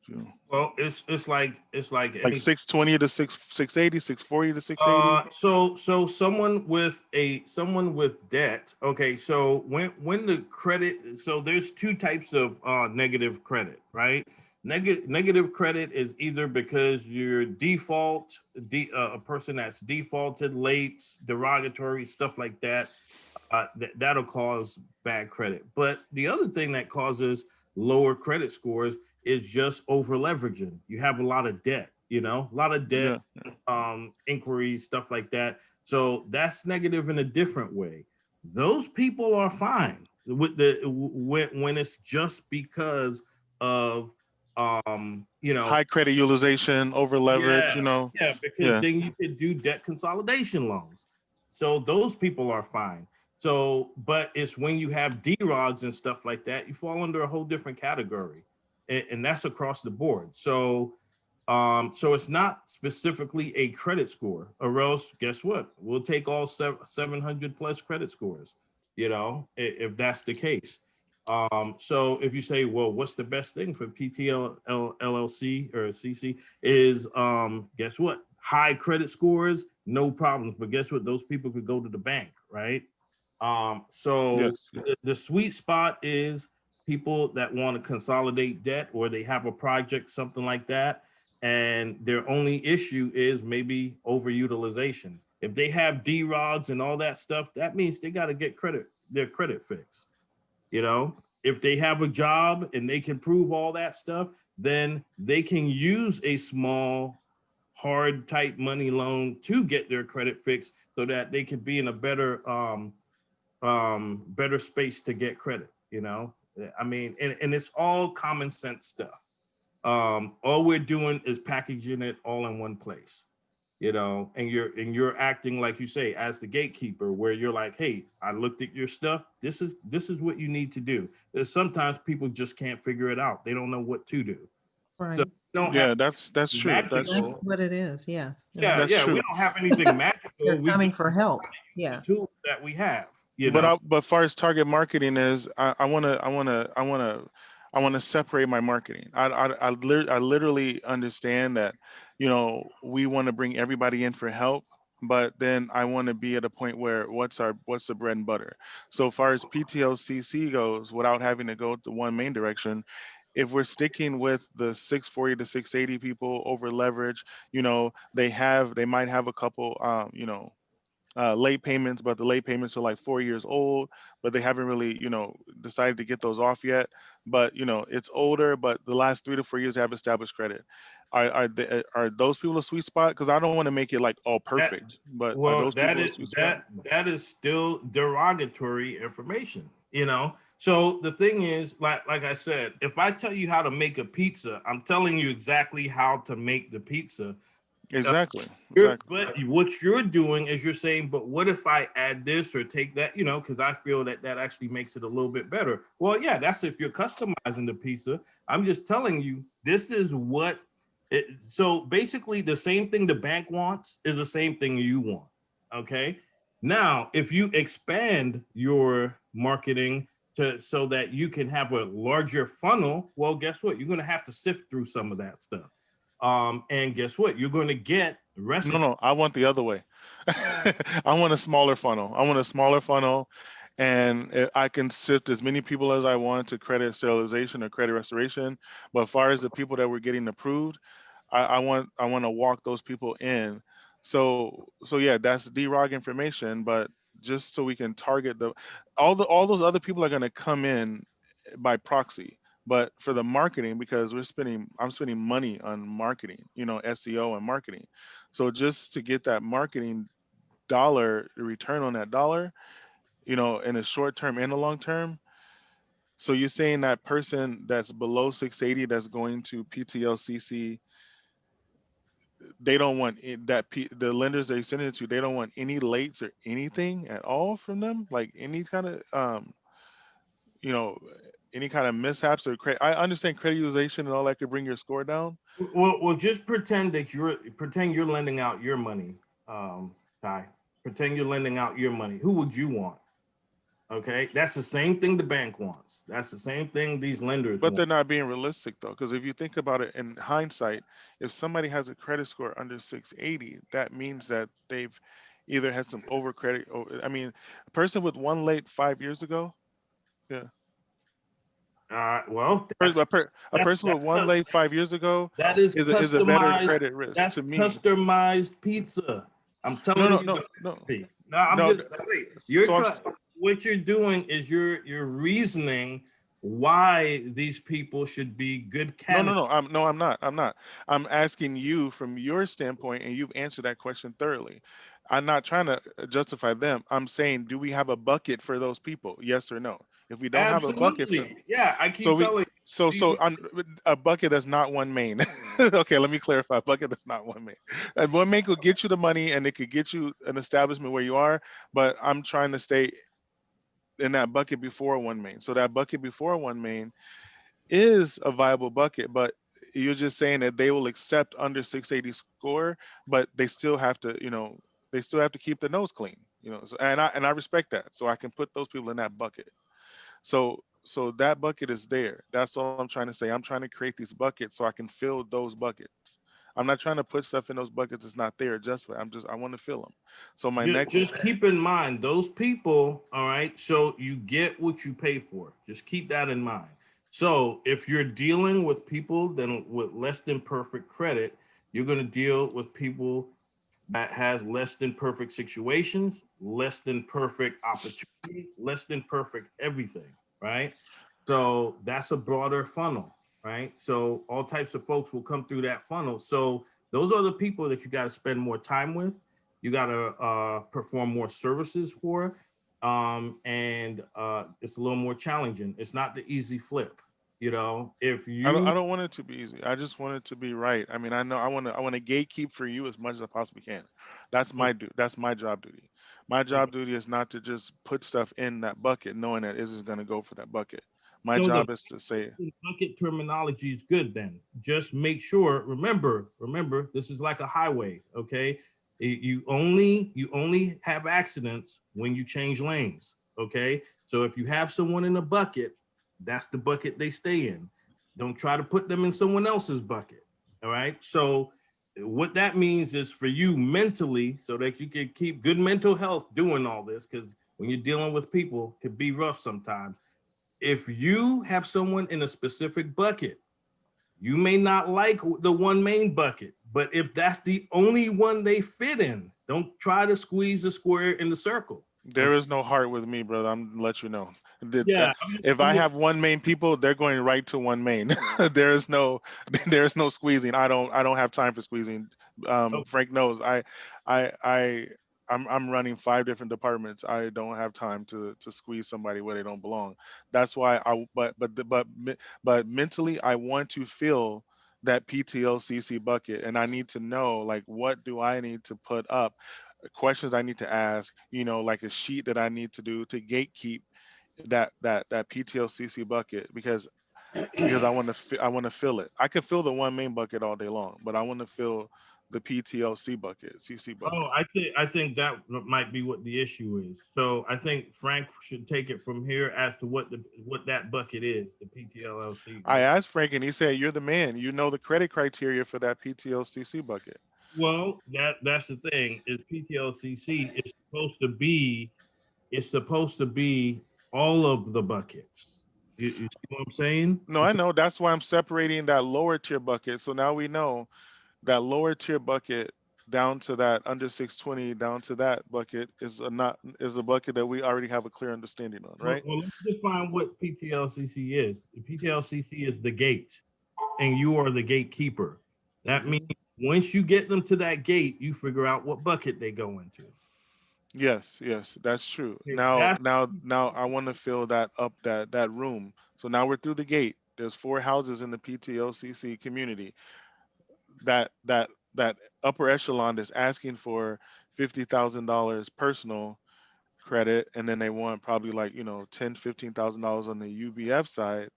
You know, Well, it's like like anything. 620 to 680, 640 to 680. So someone with debt. Okay, so when the credit, so there's two types of negative credit, right? Negative credit is either because you're a person that's defaulted, late, derogatory, stuff like that. That'll cause bad credit. But the other thing that causes lower credit scores is just over leveraging. You have a lot of debt, a lot of debt, Yeah. inquiries, stuff like that. So that's negative in a different way. Those people are fine with when it's just because of you know, High credit utilization, over leverage. yeah, yeah, because Yeah. then you could do debt consolidation loans. So those people are fine. So, but it's when you have D-ROGs and stuff like that, you fall under a whole different category, and that's across the board. So it's not specifically a credit score, or else guess what? We'll take all 700 plus credit scores, if that's the case. So if you say, well, what's the best thing for PTL LLC or CC is, guess what? High credit scores, no problems. But guess what? Those people could go to the bank, right? So Yes. the sweet spot is people that want to consolidate debt, or they have a project, something like that, and their only issue is maybe overutilization. If they have D-RODs and all that stuff, that means they got to get their credit fixed. If they have a job and they can prove all that stuff, then they can use a small, hard, tight money loan to get their credit fixed so that they can be in a better space to get credit. I mean, and it's all common sense stuff. All we're doing is packaging it all in one place, and you're acting like you say as the gatekeeper, where you're like, hey, I looked at your stuff. This is what you need to do. There's sometimes people just can't figure it out. They don't know what to do. So Right. we don't have Yeah, that's true. That's magical. what it is. Yes. Yeah, That's yeah, we true. don't have anything magical. They're We coming just for help. Yeah. the tools that we have. But far as target marketing is, I wanna separate my marketing. I literally understand that, we want to bring everybody in for help, but then I want to be at a point where what's the bread and butter. So far as PTLCC goes, without having to go to one main direction, if we're sticking with the 640 to 680 people over leverage, they might have a couple, late payments, but the late payments are like 4 years old, but they haven't really, decided to get those off yet. But it's older, but the last 3 to 4 years they have established credit. Are those people a sweet spot? Because I don't want to make it like all that perfect, but are Well, those people a sweet spot? that is still derogatory information. So the thing is, like I said, if I tell you how to make a pizza, I'm telling you exactly how to make the pizza. Uh, Exactly, exactly. but what you're doing is you're saying, but what if I add this or take that? Because I feel that actually makes it a little bit better. Well, yeah, that's if you're customizing the pizza. I'm just telling you, this is what. So basically, the same thing the bank wants is the same thing you want. Okay. Now, if you expand your marketing so that you can have a larger funnel, well, guess what? You're going to have to sift through some of that stuff. And guess what? You're going to get No, recipes. no, I want the other way. I want a smaller funnel. I want a smaller funnel, and I can sift as many people as I want to credit serialization or credit restoration. But as far as the people that were getting approved, I want to walk those people in. So yeah, that's DROG information, but just so we can target all those other people are going to come in by proxy. But for the marketing, because I'm spending money on marketing, SEO and marketing. So just to get that marketing dollar, the return on that dollar, in the short term and the long term. So you're saying that person that's below 680 that's going to PTLCC, they don't want the lenders they send it to, they don't want any lates or anything at all from them, like any kind of you know any kind of mishaps or credit. I understand credit utilization and all that could bring your score down. Well, just pretend that you're lending out your money, Ty. Pretend you're lending out your money. Who would you want? Okay, that's the same thing the bank wants. That's the same thing these lenders But want. they're not being realistic though, because if you think about it in hindsight, if somebody has a credit score under 680, that means that they've either had some over credit. Or, I mean, a person with one late 5 years ago, yeah, Well, a person with one late 5 years ago that is is a better customized. credit risk That's to me. customized pizza. I'm No, telling no, you no, the no, recipe. No, I'm no. just wait. You're So I'm trying. What you're doing is you're reasoning why these people should be good no, no, candidates. no. I'm not. I'm not. I'm asking you from your standpoint, and you've answered that question thoroughly. I'm not trying to justify them. I'm saying, do we have a bucket for those people? Yes or no? If we don't have a bucket for, Absolutely. Yeah, I so keep we, telling so you. on a bucket that's not one main. Okay, let me clarify. A bucket that's not one main. And one main could get you the money, and it could get you an establishment where you are. But I'm trying to stay in that bucket before one main. So that bucket before one main is a viable bucket, but you're just saying that they will accept under 680 score, but they still have to, they still have to keep their nose clean, So, and I respect that. So I can put those people in that bucket. So that bucket is there. That's all I'm trying to say. I'm trying to create these buckets so I can fill those buckets. I'm not trying to put stuff in those buckets that's not there just for. I want to fill them. So my next, Just keep in mind those people, all right? So you get what you pay for. Just keep that in mind. So if you're dealing with people then with less than perfect credit, you're going to deal with people that has less than perfect situations, less than perfect opportunity, less than perfect everything, right? So that's a broader funnel, right? So all types of folks will come through that funnel. So those are the people that you got to spend more time with. You got to perform more services for, and it's a little more challenging. It's not the easy flip, If I you don't want it to be easy. I just want it to be right. I mean, I know I want to gatekeep for you as much as I possibly can. That's my job duty. My job duty is not to just put stuff in that bucket knowing that it isn't going to go for that bucket. My know the job is to say, bucket terminology is good. Then just make sure. Remember, this is like a highway. Okay, you only have accidents when you change lanes. Okay, so if you have someone in a bucket, that's the bucket they stay in. Don't try to put them in someone else's bucket. All right. So what that means is for you mentally, so that you can keep good mental health doing all this, because when you're dealing with people, it can be rough sometimes. If you have someone in a specific bucket, you may not like the one main bucket, but if that's the only one they fit in, don't try to squeeze the square in the circle. there Okay. is no heart with me, brother. I'm gonna let you know. Yeah. If I have one main people, they're going right to one main. there is no there is no squeezing. I don't have time for squeezing. Frank knows. I I I'm running 5 different departments. I don't have time to squeeze somebody where they don't belong. That's why but mentally I want to fill that PTLCC bucket, and I need to know, like, what do I need to put up, questions I need to ask, like a sheet that I need to do to gatekeep that PTLCC bucket, because I want to fill it. I could fill the one main bucket all day long, but I want to fill the PTLC bucket, CC Oh, bucket. I think that might be what the issue is. So I think Frank should take it from here as to what that bucket is, the PTLLC. I asked Frank, and he said, "You're the man. You know the credit criteria for that PTLCC bucket." Well, that's the thing is PTLCC is supposed to be all of the buckets. You see what I'm saying? No, I know. That's why I'm separating that lower tier bucket. So now we know that lower tier bucket down to that under 620, down to that bucket is a bucket that we already have a clear understanding on, Well, right? well, let's define what PTLCC is. The PTLCC is the gate, and you are the gatekeeper. That Hmm. means once you get them to that gate, you figure out what bucket they go into. Yes, that's true. Okay, Now, that's now, now, I want to fill that room. So now we're through the gate. There's 4 houses in the PTOCC community. That upper echelon is asking for $50,000 personal. credit, and then they want probably like, you know, $10,000, $15,000 on the UBF side.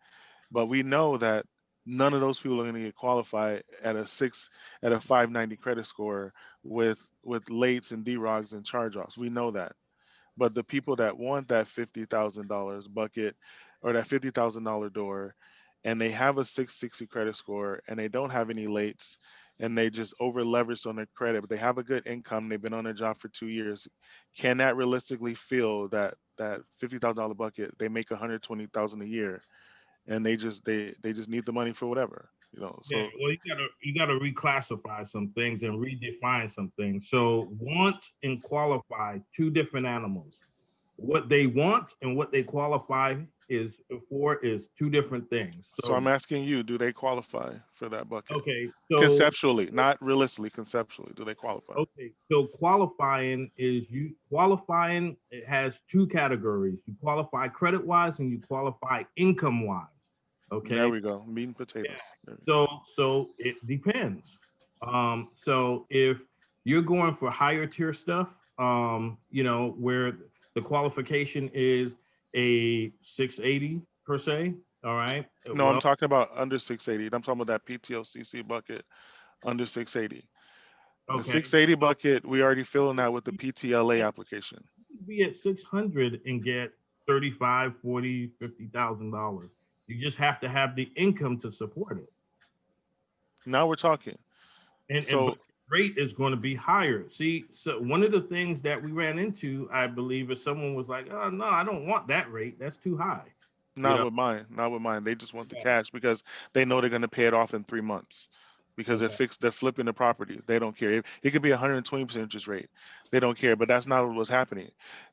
But we know that none of those people are going to get qualified at a 590 credit score with lates and DROGs and charge-offs. We know that. But the people that want that $50,000 bucket or that $50,000 door, and they have a 660 credit score and they don't have any lates, and they just over leveraged on their credit, but they have a good income, they've been on their job for 2 years, can that realistically feel that $50,000 bucket, they make 120,000 a year, and they just need the money for whatever, you know? Yeah, So well, you gotta reclassify some things and redefine some things. So want and qualify, two different animals. What they want and what they qualify is for is two different things. so So I'm asking you, do they qualify for that bucket? okay, so Conceptually, not realistically, conceptually, do they qualify? qualifying is you qualifying. It has two categories. You qualify credit wise and you qualify income wise. There Okay. we go. Meat and Yeah. potatoes. There we go. So it depends. So if you're going for higher tier stuff, where the qualification is a 680 per se. All right. No, I'm Well, talking about under 680. I'm talking about that PTLCC bucket under 680. The okay. 680 So bucket, we already filling that with the you PTLA application. could be at 600 and get 35, 40, $50,000. You just have to have the income to support it. Now we're talking. And but So the rate is going to be higher. See, so one of the things that we ran into, I believe, is someone was like, "Oh no, I don't want that rate. That's too high." You not know? with mine, not with mine. They just want the Yeah. cash because they know they're going to pay it off in 3 months because Okay. they're flipping the property. They don't care. It could be 120% interest rate. They don't care, but that's not what was happening.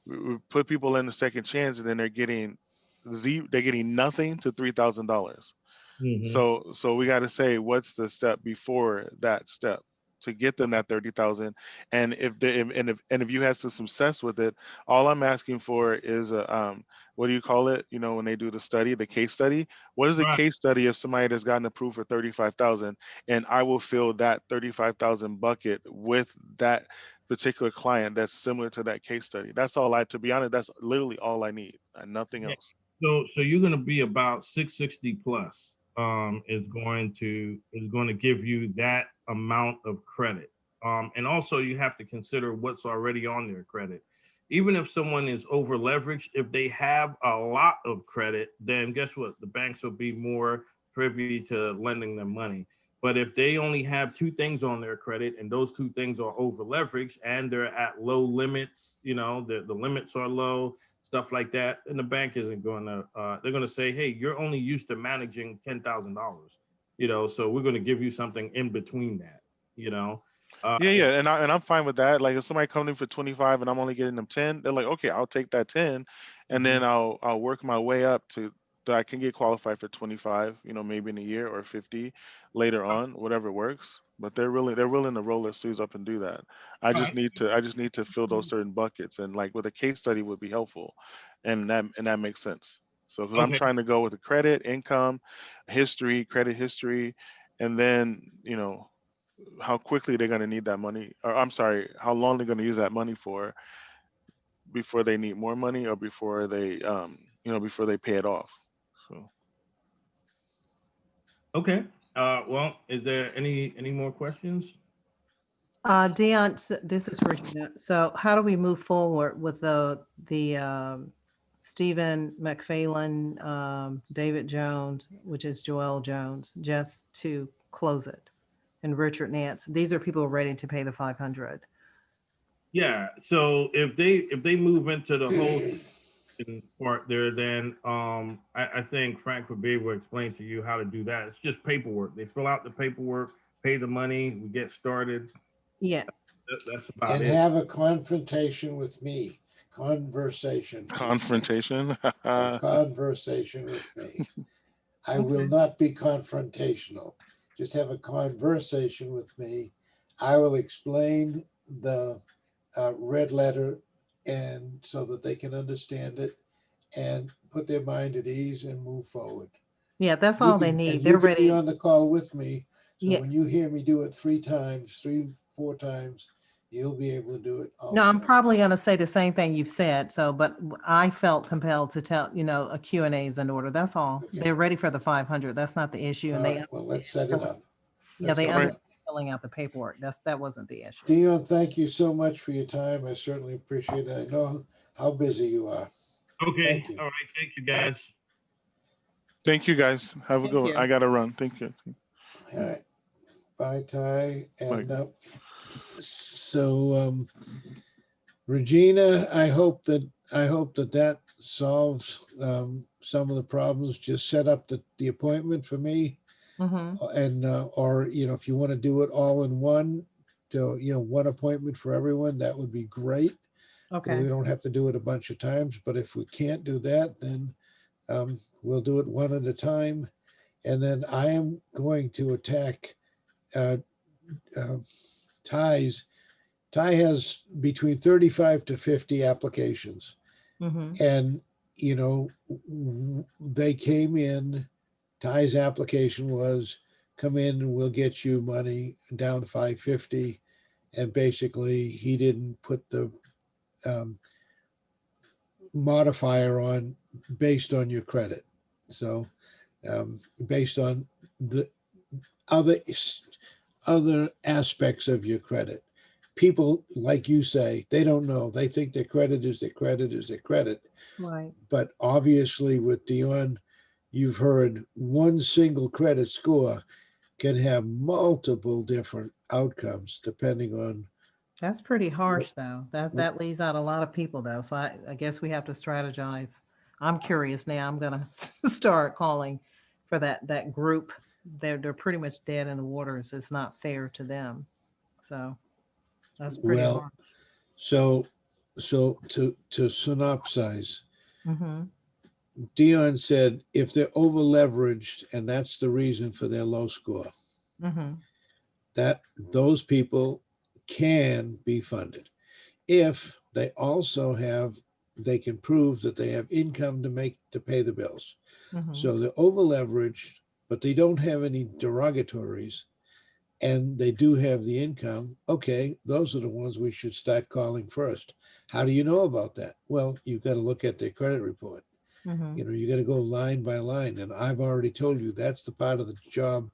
We put people in the second chance, and then they're getting nothing to $3,000. Mm-hmm. So we got to say what's the step before that step to get them that 30,000. And if you had some success with it, all I'm asking for is a what do you call it? You know, when they do the study, the case study. What is the Right. case study of somebody that's gotten approved for 35,000? And I will fill that 35,000 bucket with that particular client that's similar to that case study. That's all to be honest, that's literally all I need and nothing Yeah. else. So you're going to be about 660 plus. Is going to give you that amount of credit. And also you have to consider what's already on their credit. Even if someone is over leveraged, if they have a lot of credit, then guess what? The banks will be more privy to lending them money. But if they only have two things on their credit and those two things are over leveraged and they're at low limits, the limits are low, stuff like that, and the bank isn't going to. They're going to say, "Hey, you're only used to managing $10,000, so we're going to give you something in between that." You know, Yeah, and I'm fine with that. Like if somebody comes in for 25 and I'm only getting them 10, they're like, okay, I'll take that 10, and then I'll work my way up to that I can get qualified for 25, maybe in a year or 50 later on, whatever works. But they're willing to roll their sleeves up and do that. I just need to fill those certain buckets, and like with a case study would be helpful, and that makes sense. So because I'm okay, trying to go with the credit, income, history, credit history, and then how quickly they're going to need that money, or I'm sorry, how long they're going to use that money for before they need more money, or before they pay it off. So okay. Well, is there any more questions? Dion, this is Regina. So how do we move forward with the Stephen McPhailin, David Jones, which is Joel Jones, just to close it, and Richard Nance? These are people ready to pay the 500. Yeah. So if they move into the whole part there, then I think Frank Faber will explain to you how to do that. It's just paperwork. They fill out the paperwork, pay the money, we get started. Yeah. That's about And it. have a confrontation with me. Conversation. confrontation. A conversation with me. I will Okay. not be confrontational. Just have a conversation with me. I will explain the red letter, and so that they can understand it and put their mind at ease and move forward. Yeah, that's You all they can, need. and They're you can be ready. on the call with me. So Yeah. when you hear me do it 3 times, 3, 4 times, you'll be able to do it also. No, I'm probably going to say the same thing you've said. So, but I felt compelled to tell, a Q&A is in order. That's all. Okay. They're ready for the 500. That's not the issue. All And they, right, well, let's set it up. yeah, Let's they set it Right. up. understand filling out the paperwork. That wasn't the issue. Dion, thank you so much for your time. I certainly appreciate it. I know how busy you are. Okay. Thank you. All right. Thank you, guys. Thank you guys. Have a Thank good one. you. I gotta run. Thank you. All right. Bye, Ty. And Bye. so Regina, I hope that that solves some of the problems. Just set up the appointment for me, Mm-hmm. and or if you want to do it all in one, to one appointment for everyone, that would be great. Okay. We don't have to do it a bunch of times, but if we can't do that, then we'll do it one at a time. And then I am going to attack uh, uh, Ty's. Ty has between 35 to 50 applications. Mm-hmm. And, they came in. Ty's application was come in and we'll get you money down to 550. And basically, he didn't put the modifier on based on your credit. So, based on the other other aspects of your credit. People, like you say, they don't know. They think their credit is their credit is their credit. Right. But obviously, with Dion, you've heard one single credit score can have multiple different outcomes depending on. That's pretty harsh, though. That leaves out a lot of people, though. So I guess we have to strategize. I'm curious now. I'm gonna start calling for that group. They're pretty much dead in the waters. It's not fair to them. So that's pretty Well, harsh. so to synopsize, Mm-hmm. Dion said if they're over leveraged and that's the reason for their low score, Mm-hmm. that those people can be funded if they also they can prove that they have income to pay the bills. Mm-hmm. So they're over leveraged, but they don't have any derogatories and they do have the income. Okay, those are the ones we should start calling first. How do you know about that? Well, you've got to look at their credit report. Mm-hmm. You got to go line by line. And I've already told you that's the part of the job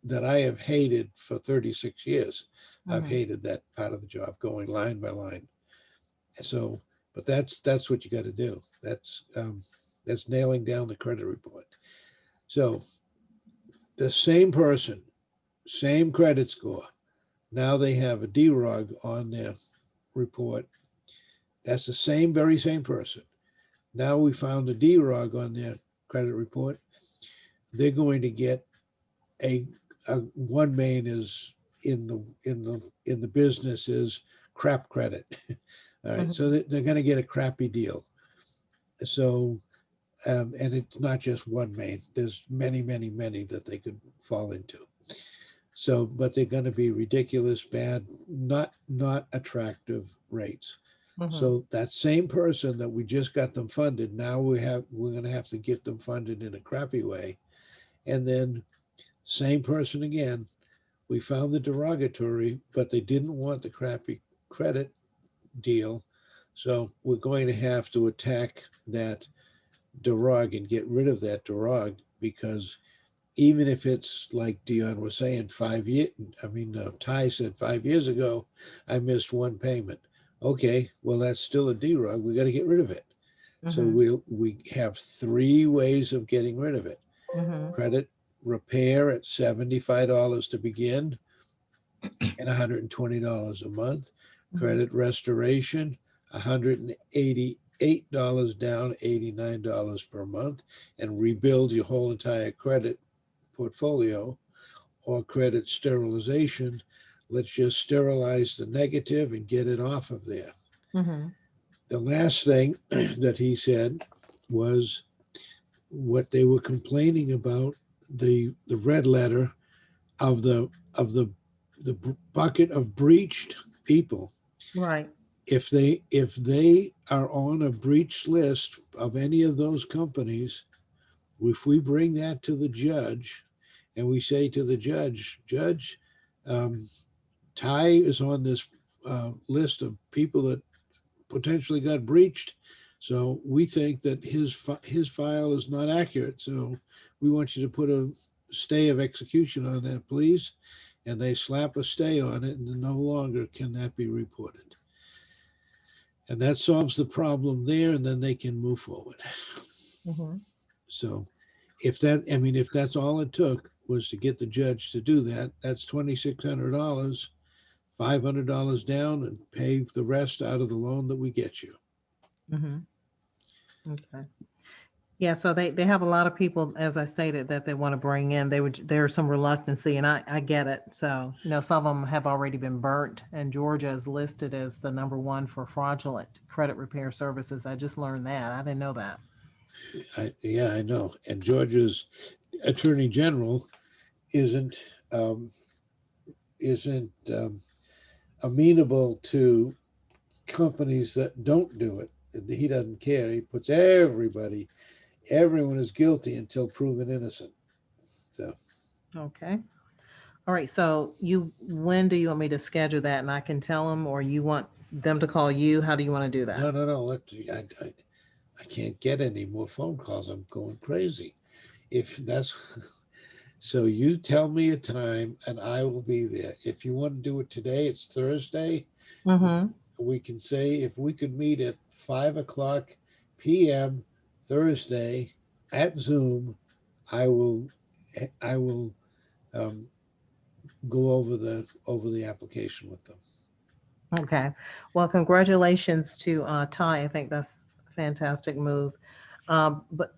that I have hated for 36 years. I've Mhm. hated that part of the job, going line by line. So, but that's what you got to do. That's nailing down the credit report. So the same person, same credit score. Now they have a DROG on their report. That's the very same person. Now we found a DROG on their credit report. They're going to get a one main is in the business is crap credit. All right, so they're going to get a crappy deal. So, and it's not just one main. There's many that they could fall into. So, but they're going to be ridiculous, bad, not attractive rates. Mhm. So that same person that we just got them funded, now we're going to have to get them funded in a crappy way, and then same person again. We found the derogatory, but they didn't want the crappy credit deal. So we're going to have to attack that derog and get rid of that derog because even if it's like Dion was saying, 5 years, Ty said 5 years ago, I missed one payment. Okay, well, that's still a derog. We got to get rid of it. So Mhm. we have 3 ways of getting rid of it. Mhm. Credit repair at $75 to begin and $120 a month. Mhm. Credit restoration, $188 down, $89 per month, and rebuild your whole entire credit portfolio. Or credit sterilization, let's just sterilize the negative and get it off of there. Mhm. The last thing that he said was what they were complaining about, the red letter of the bucket of breached people. Right. If they are on a breach list of any of those companies, if we bring that to the judge and we say to the judge, um, Ty is on this list of people that potentially got breached. So we think that his file is not accurate. So we want you to put a stay of execution on that, please. And they slap a stay on it, and no longer can that be reported. And that solves the problem there, and then they can move forward. Mhm. So if that, I mean, if that's all it took was to get the judge to do that, that's $2,600, $500 down, and pay the rest out of the loan that we get you. Mhm. Okay. Yeah, so they have a lot of people, as I stated, that they want to bring in. There's some reluctancy, and I get it. So, some of them have already been burnt, and Georgia is listed as the number one for fraudulent credit repair services. I just learned that. I didn't know that. Yeah, I know. And Georgia's attorney general isn't isn't amenable to companies that don't do it. He doesn't care. He puts everyone is guilty until proven innocent. So Okay. All right. So when do you want me to schedule that, and I can tell them, or you want them to call you? How do you want to do that? no. I can't get any more phone calls. I'm going crazy. If that's so, you tell me a time and I will be there. If you want to do it today, it's Thursday. Mm-hmm. We can say if we could meet at 5 o'clock p.m. Thursday at Zoom, I will I will um, go over the application with them. Okay. Well, congratulations to Ty. I think that's a fantastic move. But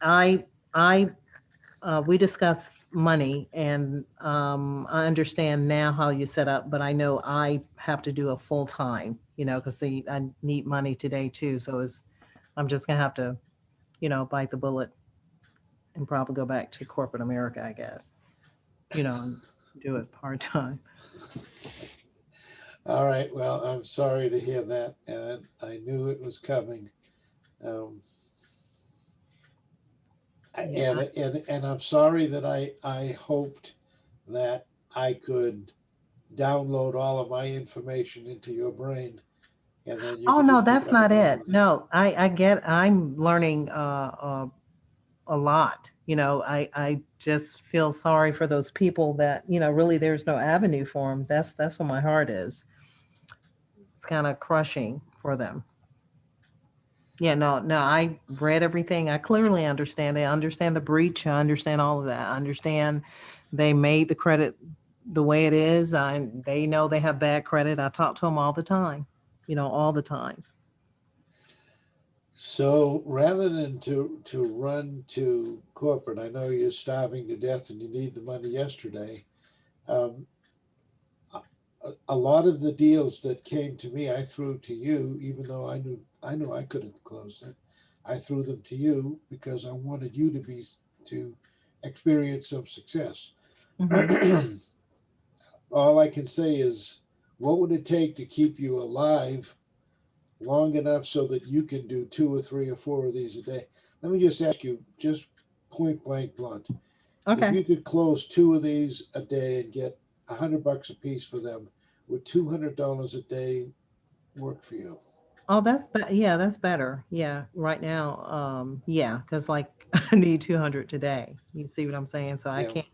we discussed money, and I understand now how you set up, but I know I have to do a full time, because I need money today too. So I'm just gonna have to, bite the bullet and probably go back to corporate America, I guess, and do it part time. All right. Well, I'm sorry to hear that, and I knew it was coming. Um, Yeah. and I'm sorry that I hoped that I could download all of my information into your brain, and then you Oh could no, just pick it that's up and not run it. with it. No, I'm learning a lot. I just feel sorry for those people that, really there's no avenue for them. That's what my heart is. It's kind of crushing for them. Yeah, no, I read everything. I clearly understand. I understand the breach. I understand all of that. I understand they made the credit the way it is. They know they have bad credit. I talk to them all the time, all the time. So rather than to run to corporate, I know you're starving to death and you need the money yesterday. Um, a lot of the deals that came to me, I threw to you, even though I knew I couldn't close it. I threw them to you because I wanted you to experience some success. Hmm. All I can say is, what would it take to keep you alive long enough so that you can do 2 or 3 or 4 of these a day? Let me just ask you, just point blank blunt, if Okay. you could close 2 of these a day and get $100 a piece for them, would $200 a day work for you? Oh, yeah, that's better. Yeah, right now, yeah, because like I need 200 today. You see what I'm saying? So I Yeah, can't.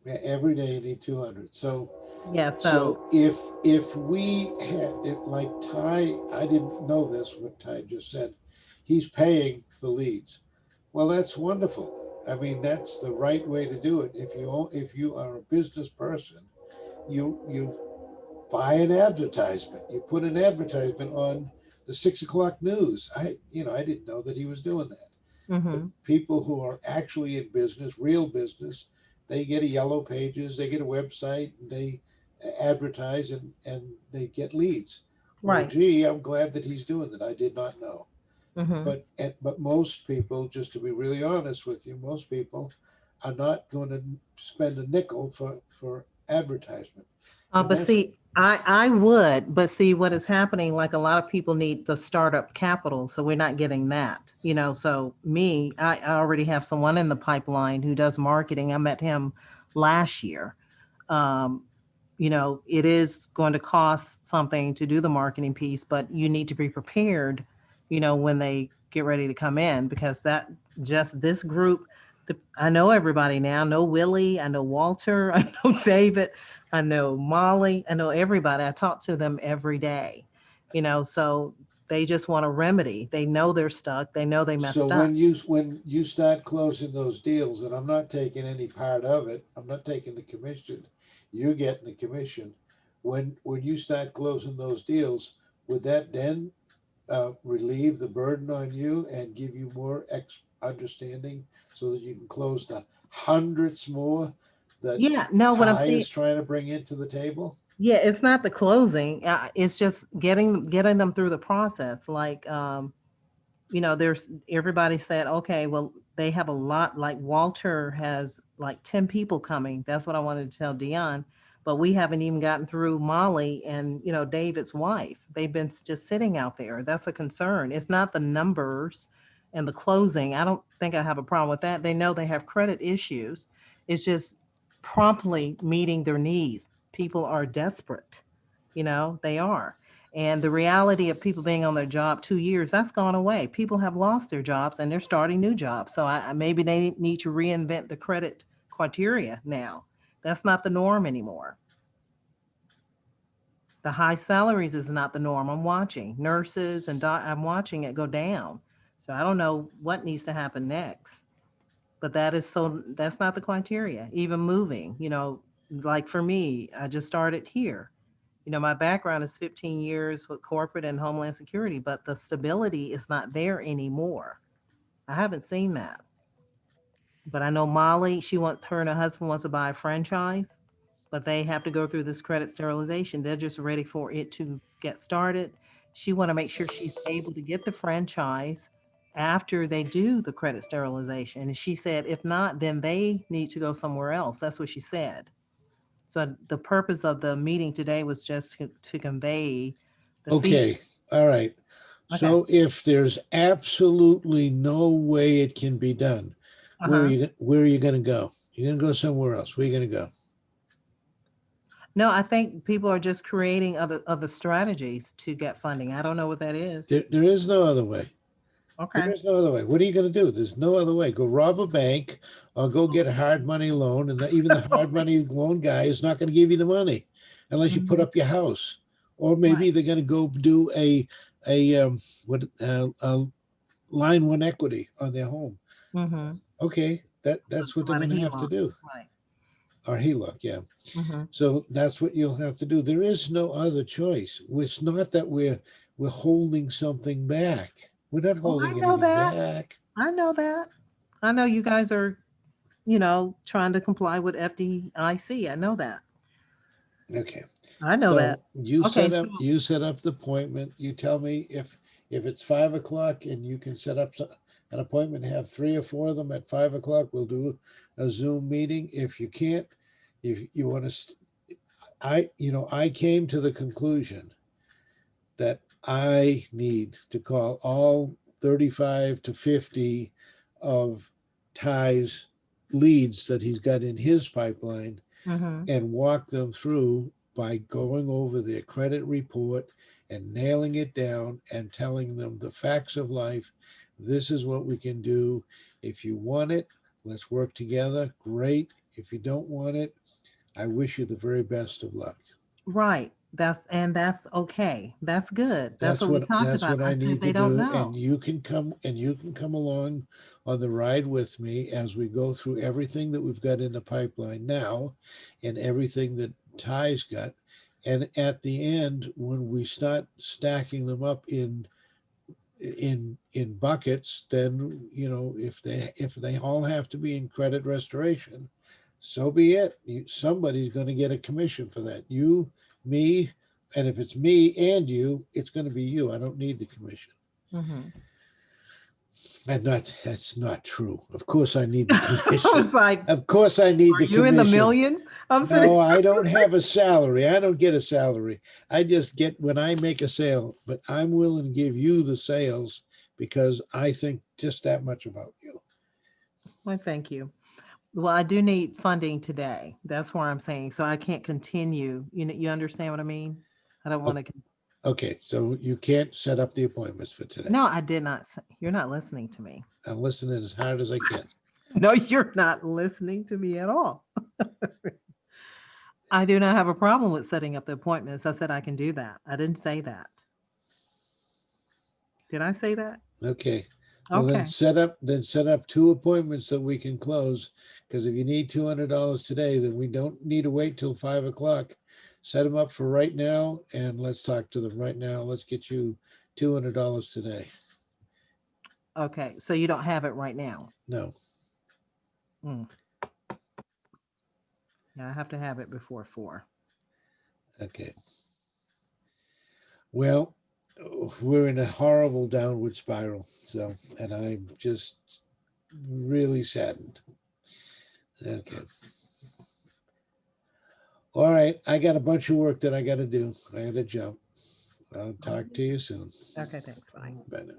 yeah, every day you need 200. So Yeah, so so if we had it like Ty, I didn't know this what Ty just said. He's paying for leads. Well, that's wonderful. I mean, that's the right way to do it. If you are a business person, you buy an advertisement. You put an advertisement on the 6 o'clock news. I didn't know that he was doing that. But hmm people who are actually in business, real business, they get a yellow pages, they get a website, and they advertise and they get leads. Well, right. gee, I'm glad that he's doing that. I did not know. hmm But most people, just to be really honest with you, most people are not going to spend a nickel for advertisement, and But that's see, I would, but see what is happening, like a lot of people need the startup capital, so we're not getting that, So I already have someone in the pipeline who does marketing. I met him last year. Um, it is going to cost something to do the marketing piece, but you need to be prepared, when they get ready to come in, because that just this group, I know everybody now. I know Willie, I know Walter, I know David, I know Molly, I know everybody. I talk to them every day, so they just want a remedy. They know they're stuck. They know they So messed up. when you start closing those deals, and I'm not taking any part of it, I'm not taking the commission. You're getting the commission. When you start closing those deals, would that then relieve the burden on you and give you more understanding so that you can close the hundreds more that Yeah, no, what I'm Ty saying, is trying to bring into the table? yeah, it's not the closing. It's just getting them through the process. Like, there's everybody said, okay, well, they have a lot. Like Walter has like 10 people coming. That's what I wanted to tell Dion. But we haven't even gotten through Molly and David's wife. They've been just sitting out there. That's a concern. It's not the numbers and the closing. I don't think I have a problem with that. They know they have credit issues. It's just promptly meeting their needs. People are desperate. They are. And the reality of people being on their job 2 years, that's gone away. People have lost their jobs and they're starting new jobs. So maybe they need to reinvent the credit criteria now. That's not the norm anymore. The high salaries is not the norm. I'm watching nurses and I'm watching it go down. So I don't know what needs to happen next. But that's not the criteria. Even moving, like for me, I just started here. My background is 15 years with corporate and Homeland Security, but the stability is not there anymore. I haven't seen that. But I know Molly, her and her husband wants to buy a franchise, but they have to go through this credit sterilization. They're just ready for it to get started. She want to make sure she's able to get the franchise after they do the credit sterilization. And she said, if not, then they need to go somewhere else. That's what she said. So the purpose of the meeting today was just to convey the feedback. Okay, all right. Okay. So if there's absolutely no way it can be done, Uh-huh. where are you going to go? You're going to go somewhere else. Where are you going to go? No, I think people are just creating other strategies to get funding. I don't know what that is. There is no other way. There Okay. is no other way. What are you going to do? There's no other way. Go rob a bank or go get a hard money loan. And even the hard money loan guy is not going to give you the money unless you put Mhm. up your house. Or maybe Right. they're going to go do a line one equity on their home. Mm-hmm. Okay, that's what they're Like a going to have to HELOC. do. Right. Or HELOC, yeah. Mm-hmm. So that's what you'll have to do. There is no other choice. It's not that we're holding something back. We're not Oh, I holding know anything that. back. I know that. I know you guys are, trying to comply with FDIC. I know that. Okay. I know that. So you Okay, set so up the appointment. You tell me if it's 5 o'clock and you can set up an appointment, have 3 or 4 of them at 5 o'clock. We'll do a Zoom meeting. If you can't, if you want to, I came to the conclusion that I need to call all 35 to 50 of Ty's leads that he's got in his pipeline mm-hmm. and walk them through by going over their credit report and nailing it down and telling them the facts of life. This is what we can do. If you want it, let's work together. Great. If you don't want it, I wish you the very best of luck. Right. That's okay. That's good. That's what we talked That's about. what I I said need to they don't do. know. And you can come along on the ride with me as we go through everything that we've got in the pipeline now and everything that Ty's got. And at the end, when we start stacking them up in buckets, then if they all have to be in credit restoration, so be it. Somebody's going to get a commission for that. You, me, and if it's me and you, it's going to be you. I don't need the commission. Mm-hmm. That's not true. Of course I need the I commission. was like, Of course I need are the you in the commission. millions? I'm sitting. No, I don't have a salary. I don't get a salary. I just get when I make a sale, but I'm willing to give you the sales because I think just that much about you. Well, thank you. Well, I do need funding today. That's where I'm saying, so I can't continue. You understand what I mean? I don't want to. Okay, so you can't set up the appointments for today. No, I did not say, you're not listening to me. I'm listening as hard as I can. No, you're not listening to me at all. I do not have a problem with setting up the appointments. I said I can do that. I didn't say that. Did I say that? Okay. Well, Okay. then set up 2 appointments that we can close. Because if you need $200 today, then we don't need to wait till 5 o'clock. Set them up for right now and let's talk to them right now. Let's get you $200 today. Okay. So you don't have it right now. No. Mm. Yeah, I have to have it before 4. Okay. Well, we're in a horrible downward spiral. So, and I'm just really saddened. Okay. All right. I got a bunch of work that I got to do. I got to jump. I'll talk to you soon. Okay, thanks. Bye. Bye now.